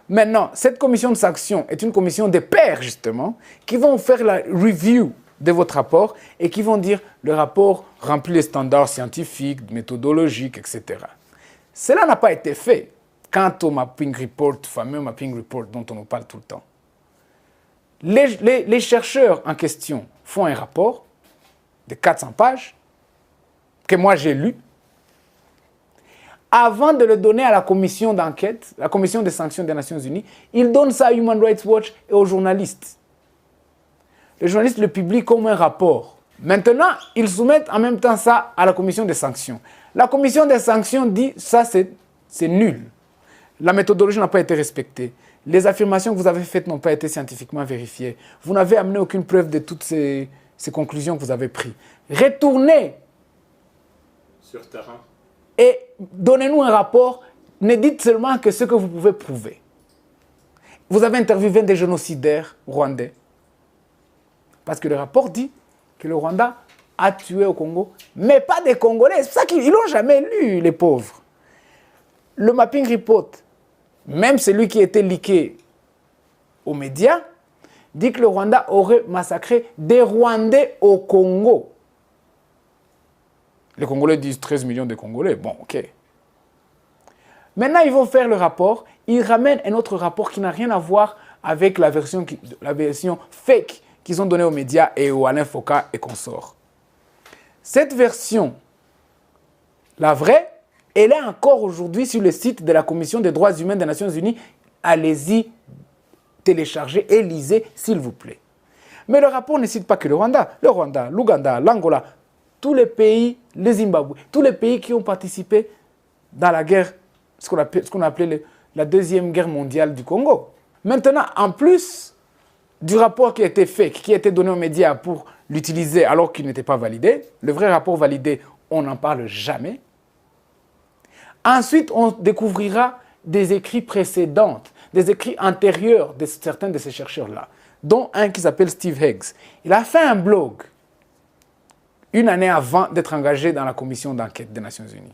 Maintenant, cette commission de sanctions est une commission de pairs, justement, qui vont faire la review de votre rapport et qui vont dire le rapport remplit les standards scientifiques, méthodologiques, etc. Cela n'a pas été fait quant au mapping report, fameux mapping report dont on nous parle tout le temps. Les chercheurs en question font un rapport de 400 pages que moi j'ai lu. Avant de le donner à la commission d'enquête, la commission des sanctions des Nations Unies, ils donnent ça à Human Rights Watch et aux journalistes. Les journalistes le publient comme un rapport. Maintenant, ils soumettent en même temps ça à la commission des sanctions. La commission des sanctions dit ça c'est nul. La méthodologie n'a pas été respectée. Les affirmations que vous avez faites n'ont pas été scientifiquement vérifiées. Vous n'avez amené aucune preuve de toutes ces conclusions que vous avez prises. Retournez sur terrain et donnez-nous un rapport. Ne dites seulement que ce que vous pouvez prouver. Vous avez interviewé des génocidaires rwandais. Parce que le rapport dit que le Rwanda a tué au Congo, mais pas des Congolais. C'est pour ça qu'ils l'ont jamais lu, les pauvres. Le mapping report, même celui qui a été leaké aux médias, dit que le Rwanda aurait massacré des Rwandais au Congo. Les Congolais disent 13 millions de Congolais. Bon, ok. Maintenant, ils vont faire le rapport. Ils ramènent un autre rapport qui n'a rien à voir avec la version fake qu'ils ont donnée aux médias et au Alain Foka et consorts. Cette version, la vraie, elle est encore aujourd'hui sur le site de la Commission des droits humains des Nations Unies. Allez-y, téléchargez et lisez, s'il vous plaît. Mais le rapport ne cite pas que le Rwanda, l'Ouganda, l'Angola, tous les pays, le Zimbabwe, tous les pays qui ont participé dans la guerre, ce qu'on a appelé la Deuxième Guerre mondiale du Congo. Maintenant, en plus du rapport qui a été fait, qui a été donné aux médias pour l'utiliser alors qu'il n'était pas validé, le vrai rapport validé, on n'en parle jamais. Ensuite, on découvrira des écrits précédents, des écrits antérieurs de certains de ces chercheurs-là, dont un qui s'appelle Steve Higgs. Il a fait un blog une année avant d'être engagé dans la commission d'enquête des Nations Unies.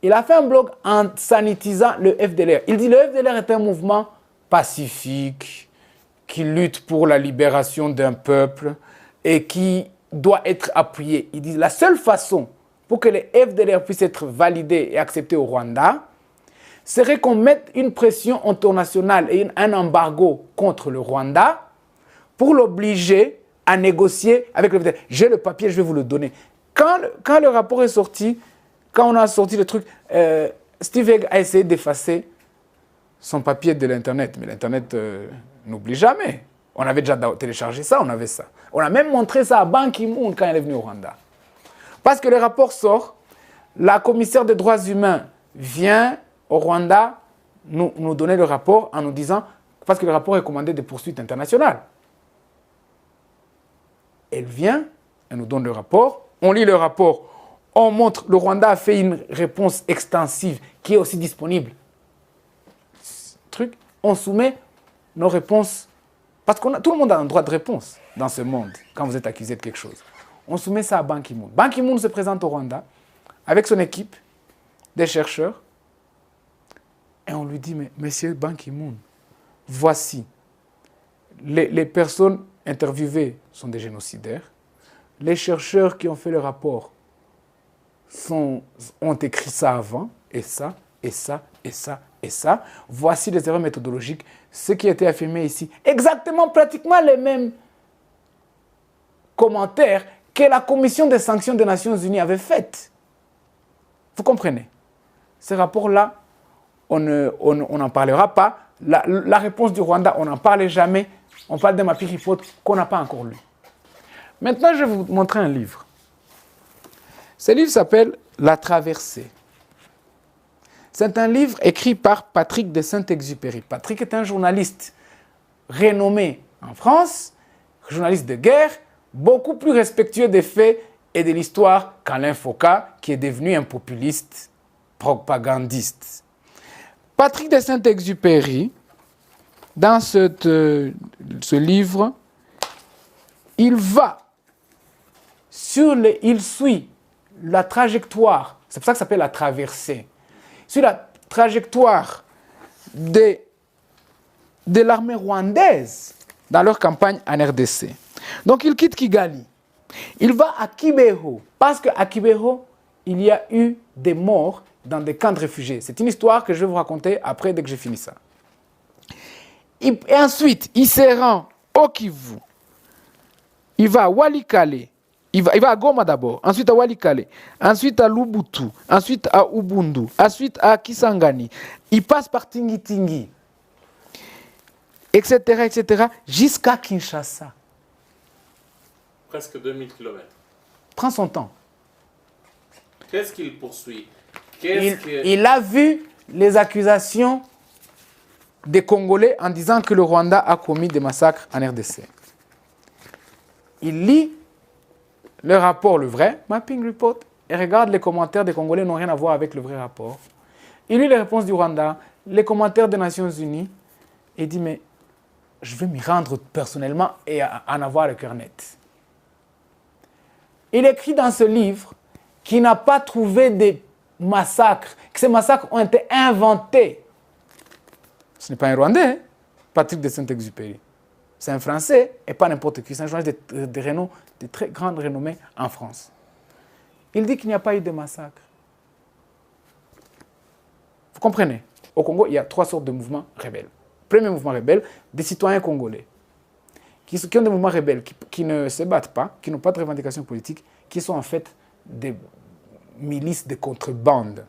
Il a fait un blog en sanitisant le FDLR. Il dit que le FDLR est un mouvement pacifique, qui lutte pour la libération d'un peuple et qui doit être appuyé. Il dit que la seule façon pour que les FDLR puissent être validés et acceptés au Rwanda serait qu'on mette une pression internationale et un embargo contre le Rwanda pour l'obliger à négocier avec le FDLR. J'ai le papier, je vais vous le donner. Quand le rapport est sorti, quand on a sorti le truc, Steve Higgs a essayé d'effacer son papier de l'Internet. Mais l'Internet n'oublie jamais. On avait déjà téléchargé ça, on avait ça. On a même montré ça à Ban Ki-moon quand elle est venue au Rwanda. Parce que le rapport sort, la commissaire des droits humains vient au Rwanda nous donner le rapport en nous disant, parce que le rapport est commandé de poursuites internationales. Elle vient, elle nous donne le rapport, on lit le rapport, on montre, le Rwanda a fait une réponse extensive qui est aussi disponible. On soumet nos réponses, parce que tout le monde a un droit de réponse dans ce monde, quand vous êtes accusé de quelque chose. On soumet ça à Ban Ki-moon. Ban Ki-moon se présente au Rwanda, avec son équipe, des chercheurs, et on lui dit, mais monsieur Ban Ki-moon, voici, les personnes interviewées sont des génocidaires, les chercheurs qui ont fait le rapport ont écrit ça avant, et ça, et ça, et ça, et ça. Voici les erreurs méthodologiques, ce qui a été affirmé ici. Exactement, pratiquement les mêmes commentaires que la commission des sanctions des Nations Unies avait faites. Vous comprenez? ces rapports-là, on n'en parlera pas. La réponse du Rwanda, on n'en parlait jamais. On parle d'un papier report qu'on n'a pas encore lu. Maintenant, je vais vous montrer un livre. Ce livre s'appelle « La traversée ». C'est un livre écrit par Patrick de Saint-Exupéry. Patrick est un journaliste renommé en France, journaliste de guerre, beaucoup plus respectueux des faits et de l'histoire qu'Alain Foucault, qui est devenu un populiste propagandiste. Patrick de Saint-Exupéry, dans ce livre, il suit la trajectoire, c'est pour ça que ça s'appelle la traversée, sur la trajectoire de l'armée rwandaise dans leur campagne en RDC. Donc il quitte Kigali. Il va à Kibeho, parce qu'à Kibeho, il y a eu des morts dans des camps de réfugiés. C'est une histoire que je vais vous raconter après, dès que j'ai fini ça. Et ensuite, il se rend au Kivu. Il va à Walikale. Il va à Goma d'abord, ensuite à Walikale, ensuite à Lubutu, ensuite à Ubundu, ensuite à Kisangani. Il passe par Tingi-Tingi, etc., jusqu'à Kinshasa. Presque 2000 km. Prends son temps. Qu'est-ce qu'il poursuit? Il a vu les accusations des Congolais en disant que le Rwanda a commis des massacres en RDC. Il lit le rapport, le vrai mapping report, et regarde les commentaires des Congolais n'ont rien à voir avec le vrai rapport. Il lit les réponses du Rwanda, les commentaires des Nations Unies, et dit, mais je vais m'y rendre personnellement et en avoir le cœur net. Il écrit dans ce livre qu'il n'a pas trouvé des massacres, que ces massacres ont été inventés. Ce n'est pas un Rwandais, hein? Patrick de Saint-Exupéry. C'est un Français et pas n'importe qui. C'est un journaliste de très grande renommée en France. Il dit qu'il n'y a pas eu de massacre. Vous comprenez? Au Congo, il y a 3 sortes de mouvements rebelles. Premier mouvement rebelle, des citoyens congolais qui ont des mouvements rebelles, qui ne se battent pas, qui n'ont pas de revendications politiques, qui sont en fait des milices de contrebande.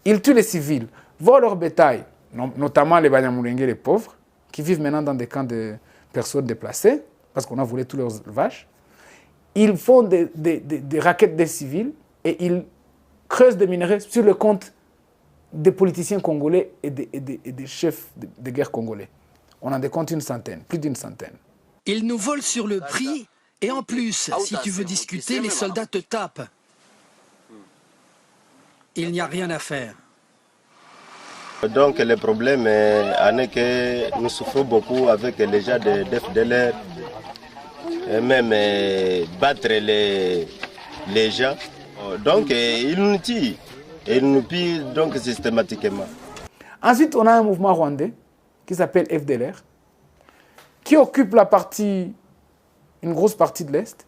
Ils tuent les civils, volent leur bétail, notamment les Banyamulenge, les pauvres, qui vivent maintenant dans des camps de personnes déplacées, parce qu'on a volé tous leurs vaches. Ils font des raquettes des civils et ils creusent des minerais sur le compte des politiciens congolais et des chefs de guerre congolais. On en décompte une centaine, plus d'une centaine. Ils nous volent sur le prix et en plus, si tu veux discuter, les soldats te tapent. Il n'y a rien à faire. Donc le problème est que nous souffrons beaucoup avec les gens de FDLR et même battre les gens. Donc ils nous tuent et ils nous pillent donc systématiquement. Ensuite, on a un mouvement rwandais qui s'appelle FDLR, qui occupe une grosse partie de l'Est,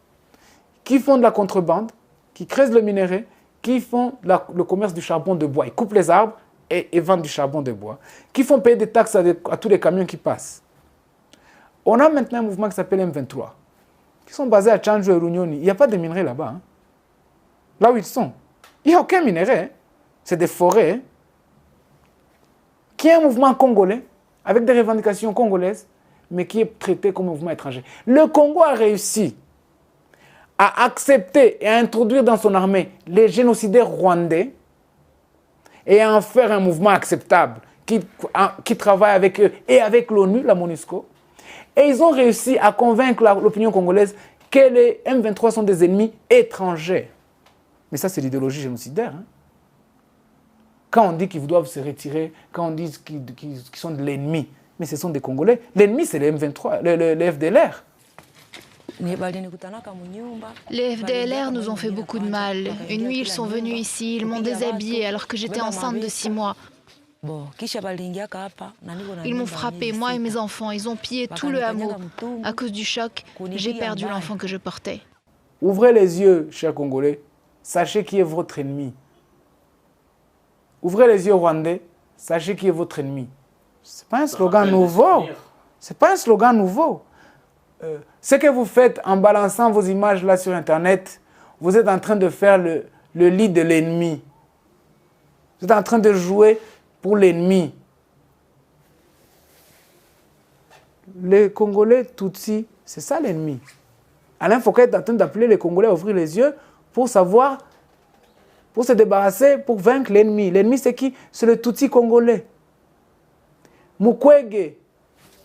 qui font de la contrebande, qui creusent le minerai, qui font le commerce du charbon de bois. Ils coupent les arbres et vendent du charbon de bois, qui font payer des taxes à tous les camions qui passent. On a maintenant un mouvement qui s'appelle M23, qui sont basés à Tchanjo et Runyoni. Il n'y a pas de minerai là-bas. Hein. Là où ils sont. Il n'y a aucun minerai. Hein. C'est des forêts. Hein. Qui est un mouvement congolais, avec des revendications congolaises, mais qui est traité comme un mouvement étranger. Le Congo a réussi à accepter et à introduire dans son armée les génocidaires rwandais et à en faire un mouvement acceptable qui travaille avec eux et avec l'ONU, la MONUSCO. Et ils ont réussi à convaincre l'opinion congolaise que les M23 sont des ennemis étrangers. Mais ça, c'est l'idéologie génocidaire. Hein. Quand on dit qu'ils doivent se retirer, quand on dit qu'ils sont de l'ennemi, mais ce sont des Congolais. L'ennemi, c'est les M23, les FDLR. Les FDLR nous ont fait beaucoup de mal. Une nuit, ils sont venus ici, ils m'ont déshabillée alors que j'étais enceinte de 6 mois. Ils m'ont frappé, moi et mes enfants. Ils ont pillé tout le hameau. À cause du choc, j'ai perdu l'enfant que je portais. Ouvrez les yeux, chers Congolais. Sachez qui est votre ennemi. Ouvrez les yeux, Rwandais. Sachez qui est votre ennemi. Ce n'est pas un slogan nouveau. C'est pas un slogan nouveau. Ce que vous faites en balançant vos images là sur Internet, vous êtes en train de faire le lit de l'ennemi. Vous êtes en train de jouer pour l'ennemi. Les Congolais Tutsis, c'est ça l'ennemi. Alain Foucault est en train d'appeler les Congolais à ouvrir les yeux pour savoir, pour se débarrasser, pour vaincre l'ennemi. L'ennemi, c'est qui? C'est le Tutsi congolais. Mukwege,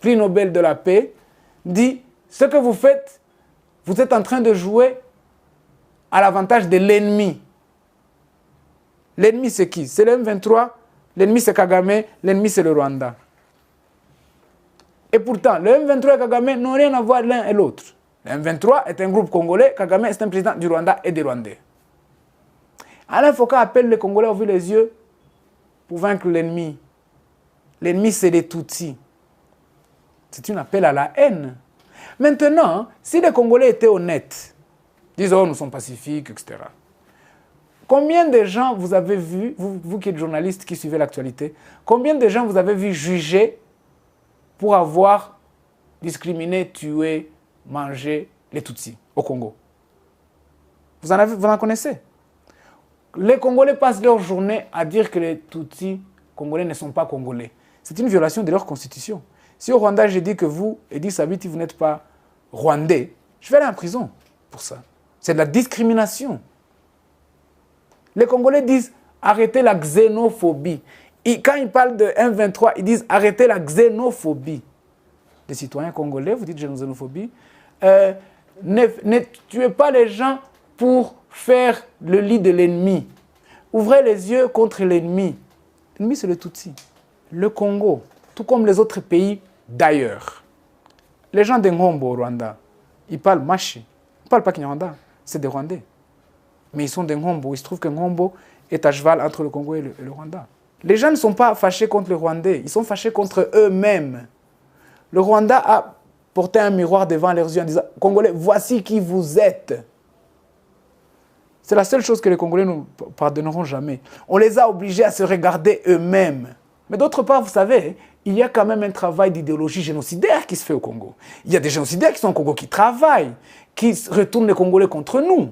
prix Nobel de la paix, dit ce que vous faites, vous êtes en train de jouer à l'avantage de l'ennemi. L'ennemi, c'est qui? C'est le M23, l'ennemi, c'est Kagame, l'ennemi, c'est le Rwanda. Et pourtant, le M23 et Kagame n'ont rien à voir l'un et l'autre. Le M23 est un groupe congolais, Kagame est un président du Rwanda et des Rwandais. Alain Foucault appelle les Congolais à ouvrir les yeux pour vaincre l'ennemi. L'ennemi, c'est les Tutsis. C'est un appel à la haine. Maintenant, si les Congolais étaient honnêtes, disent, oh, nous sommes pacifiques, etc. Combien de gens vous avez vu, vous qui êtes journaliste, qui suivez l'actualité, combien de gens vous avez vu juger pour avoir discriminé, tué, mangé les Tutsis au Congo? Vous en connaissez? Les Congolais passent leur journée à dire que les Tutsis congolais ne sont pas congolais. C'est une violation de leur constitution. Si au Rwanda, j'ai dit que vous, Edith Sabiti, vous n'êtes pas rwandais, je vais aller en prison pour ça. C'est de la discrimination. Les Congolais disent arrêtez la xénophobie. Et quand ils parlent de M23, ils disent arrêtez la xénophobie. Les citoyens congolais, vous dites xénophobie, ne tuez pas les gens pour faire le lit de l'ennemi. Ouvrez les yeux contre l'ennemi. L'ennemi, c'est le Tutsi. Le Congo, tout comme les autres pays d'ailleurs. Les gens de Ngombo au Rwanda, ils parlent Machi. Ils ne parlent pas Kinyarwanda, c'est des Rwandais. Mais ils sont des Ngombo. Il se trouve que Ngombo est à cheval entre le Congo et le Rwanda. Les gens ne sont pas fâchés contre les Rwandais, ils sont fâchés contre eux-mêmes. Le Rwanda a porté un miroir devant leurs yeux en disant « Congolais, voici qui vous êtes ». C'est la seule chose que les Congolais ne nous pardonneront jamais. On les a obligés à se regarder eux-mêmes. Mais d'autre part, vous savez, il y a quand même un travail d'idéologie génocidaire qui se fait au Congo. Il y a des génocidaires qui sont au Congo, qui travaillent, qui retournent les Congolais contre nous.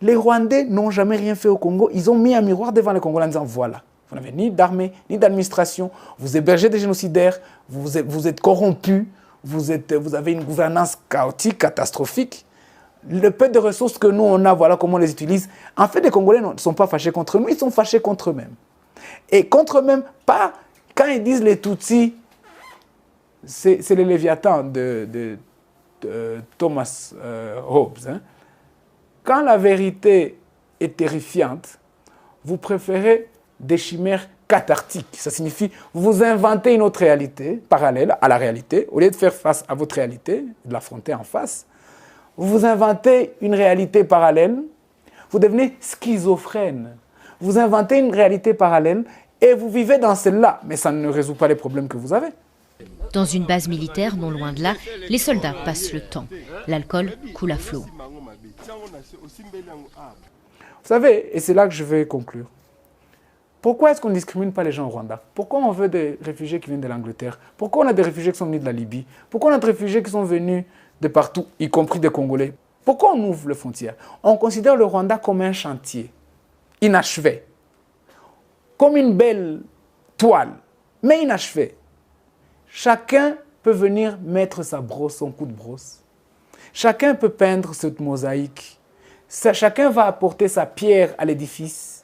Les Rwandais n'ont jamais rien fait au Congo. Ils ont mis un miroir devant les Congolais en disant « Voilà, vous n'avez ni d'armée, ni d'administration, vous hébergez des génocidaires, vous êtes corrompus, vous avez une gouvernance chaotique, catastrophique. Le peu de ressources que nous, on a, voilà comment on les utilise. » En fait, les Congolais ne sont pas fâchés contre nous, ils sont fâchés contre eux-mêmes. Et contre eux-mêmes, pas quand ils disent les Tutsis, c'est le Léviathan de Thomas Hobbes. Hein. Quand la vérité est terrifiante, vous préférez des chimères cathartiques. Ça signifie vous inventez une autre réalité parallèle à la réalité. Au lieu de faire face à votre réalité, de l'affronter en face, vous inventez une réalité parallèle. Vous devenez schizophrène. Vous inventez une réalité parallèle et vous vivez dans celle-là. Mais ça ne résout pas les problèmes que vous avez. Dans une base militaire, non loin de là, les soldats passent le temps. L'alcool coule à flot. Vous savez, et c'est là que je vais conclure, pourquoi est-ce qu'on ne discrimine pas les gens au Rwanda? Pourquoi on veut des réfugiés qui viennent de l'Angleterre? Pourquoi on a des réfugiés qui sont venus de la Libye? Pourquoi on a des réfugiés qui sont venus de partout, y compris des Congolais? Pourquoi on ouvre les frontières? On considère le Rwanda comme un chantier inachevé, comme une belle toile, mais inachevé. Chacun peut venir mettre sa brosse, son coup de brosse. Chacun peut peindre cette mosaïque. Chacun va apporter sa pierre à l'édifice.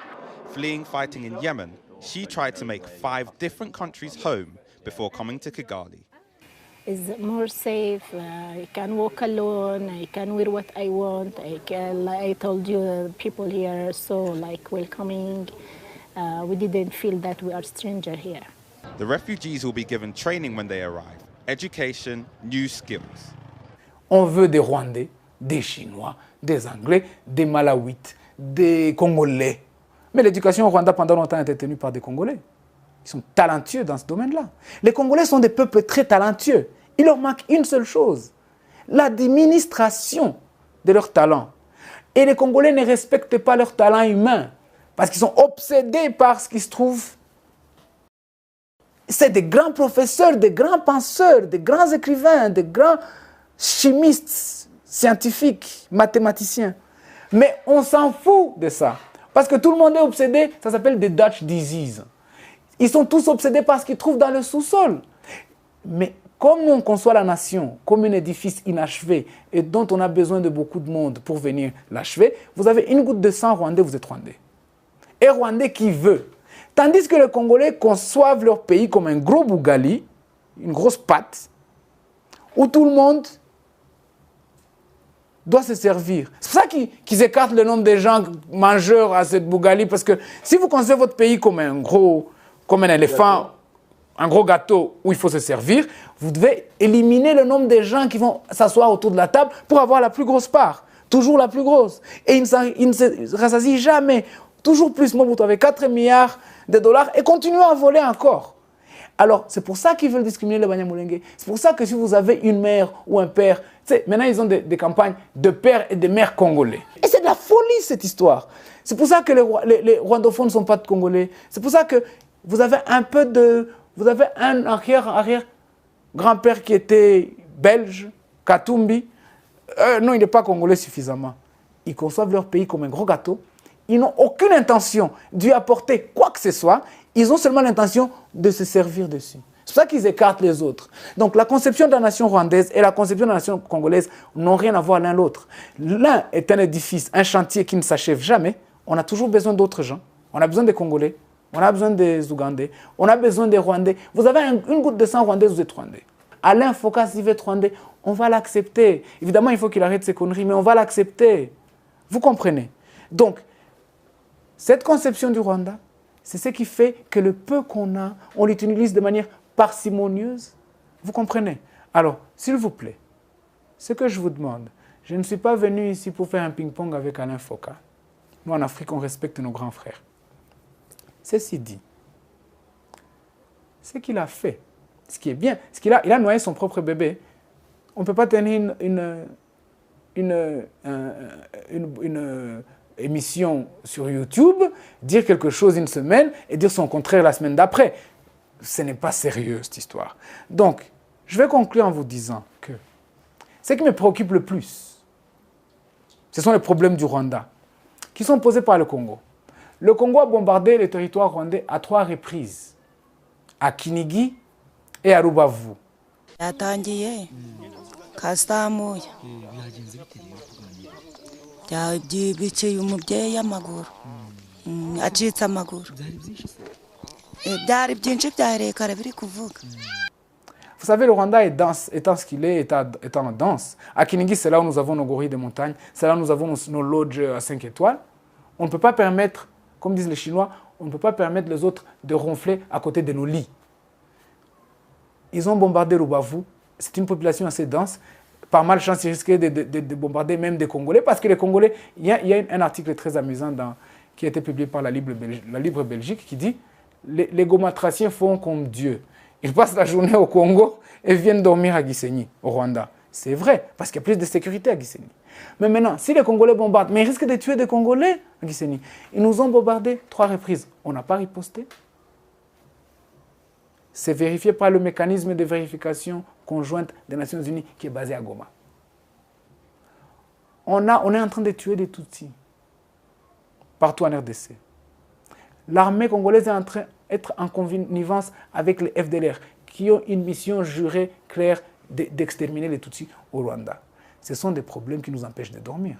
Fleeing fighting in Yemen, she tried to make 5 different countries home before coming to Kigali. It's more safe. I can walk alone. I can wear what I want. I told you, the people here are so welcoming. We didn't feel that we are strangers here. The refugees will be given training when they arrive, education, new skills. On veut des Rwandais, des Chinois, des Anglais, des Malawites, des Congolais. Mais l'éducation au Rwanda pendant longtemps a été tenue par des Congolais. Ils sont talentueux dans ce domaine-là. Les Congolais sont des peuples très talentueux. Il leur manque une seule chose, l'administration de leurs talents. Et les Congolais ne respectent pas leurs talents humains parce qu'ils sont obsédés par ce qui se trouve. C'est des grands professeurs, des grands penseurs, des grands écrivains, des grands chimistes, scientifiques, mathématiciens. Mais on s'en fout de ça. Parce que tout le monde est obsédé, ça s'appelle des Dutch disease. Ils sont tous obsédés par ce qu'ils trouvent dans le sous-sol. Mais comme on conçoit la nation comme un édifice inachevé et dont on a besoin de beaucoup de monde pour venir l'achever, vous avez une goutte de sang rwandais, vous êtes rwandais. Et rwandais qui veut. Tandis que les Congolais conçoivent leur pays comme un gros bougali, une grosse pâte, où tout le monde doit se servir. C'est pour ça qu'ils écartent le nombre de gens mangeurs à cette bougali, parce que si vous concevez votre pays comme un éléphant, un gros gâteau où il faut se servir, vous devez éliminer le nombre de gens qui vont s'asseoir autour de la table pour avoir la plus grosse part. Toujours la plus grosse. Et ils ne se rassasient jamais. Toujours plus. Mobutu avait 4 milliards de dollars et continuent à voler encore. Alors, c'est pour ça qu'ils veulent discriminer les Banyamulenge. C'est pour ça que si vous avez une mère ou un père, maintenant ils ont des campagnes de pères et de mères congolais. Et c'est de la folie cette histoire. C'est pour ça que les rwandophones ne sont pas de Congolais. C'est pour ça que vous avez vous avez un arrière-grand-père qui était belge, Katumbi. Non, il n'est pas congolais suffisamment. Ils conçoivent leur pays comme un gros gâteau. Ils n'ont aucune intention d'y apporter quoi que ce soit. Ils ont seulement l'intention de se servir dessus. C'est pour ça qu'ils écartent les autres. Donc la conception de la nation rwandaise et la conception de la nation congolaise n'ont rien à voir l'un l'autre. L'un est un édifice, un chantier qui ne s'achève jamais. On a toujours besoin d'autres gens. On a besoin des Congolais. On a besoin des Ougandais, on a besoin des Rwandais. Vous avez une goutte de sang rwandais, vous êtes Rwandais. Alain Foka, s'il veut être Rwandais, on va l'accepter. Évidemment, il faut qu'il arrête ses conneries, mais on va l'accepter. Vous comprenez? Donc, cette conception du Rwanda, c'est ce qui fait que le peu qu'on a, on l'utilise de manière parcimonieuse. Vous comprenez? Alors, s'il vous plaît, ce que je vous demande, je ne suis pas venu ici pour faire un ping-pong avec Alain Foka. Nous, en Afrique, on respecte nos grands frères. Ceci dit, ce qu'il a fait, ce qui est bien, il a noyé son propre bébé. On ne peut pas tenir une émission sur YouTube, dire quelque chose une semaine et dire son contraire la semaine d'après. Ce n'est pas sérieux, cette histoire. Donc, je vais conclure en vous disant que ce qui me préoccupe le plus, ce sont les problèmes du Rwanda, qui sont posés par le Congo. Le Congo a bombardé le territoire rwandais à 3 reprises, à Kinigi et à Rubavu. Vous savez, le Rwanda est dense, étant ce qu'il est, étant dense. À Kinigi, c'est là où nous avons nos gorilles de montagne, c'est là où nous avons nos lodges à 5 étoiles. On ne peut pas permettre, comme disent les Chinois, on ne peut pas permettre les autres de ronfler à côté de nos lits. Ils ont bombardé Rubavu. C'est une population assez dense. Par malchance, ils risquaient de bombarder même des Congolais, parce que les Congolais, il y a un article très amusant qui a été publié par la Libre Belgique qui dit « Les gomatraciens font comme Dieu. Ils passent la journée au Congo et viennent dormir à Gisenyi, au Rwanda. » C'est vrai, parce qu'il y a plus de sécurité à Gisenyi. Mais maintenant, si les Congolais bombardent, mais ils risquent de tuer des Congolais à Gisenyi. Ils nous ont bombardés 3 reprises. On n'a pas riposté. C'est vérifié par le mécanisme de vérification conjointe des Nations Unies qui est basé à Goma. On est en train de tuer des Tutsis partout en RDC. L'armée congolaise est en train d'être en connivence avec les FDLR qui ont une mission jurée claire d'exterminer les Tutsis au Rwanda. Ce sont des problèmes qui nous empêchent de dormir.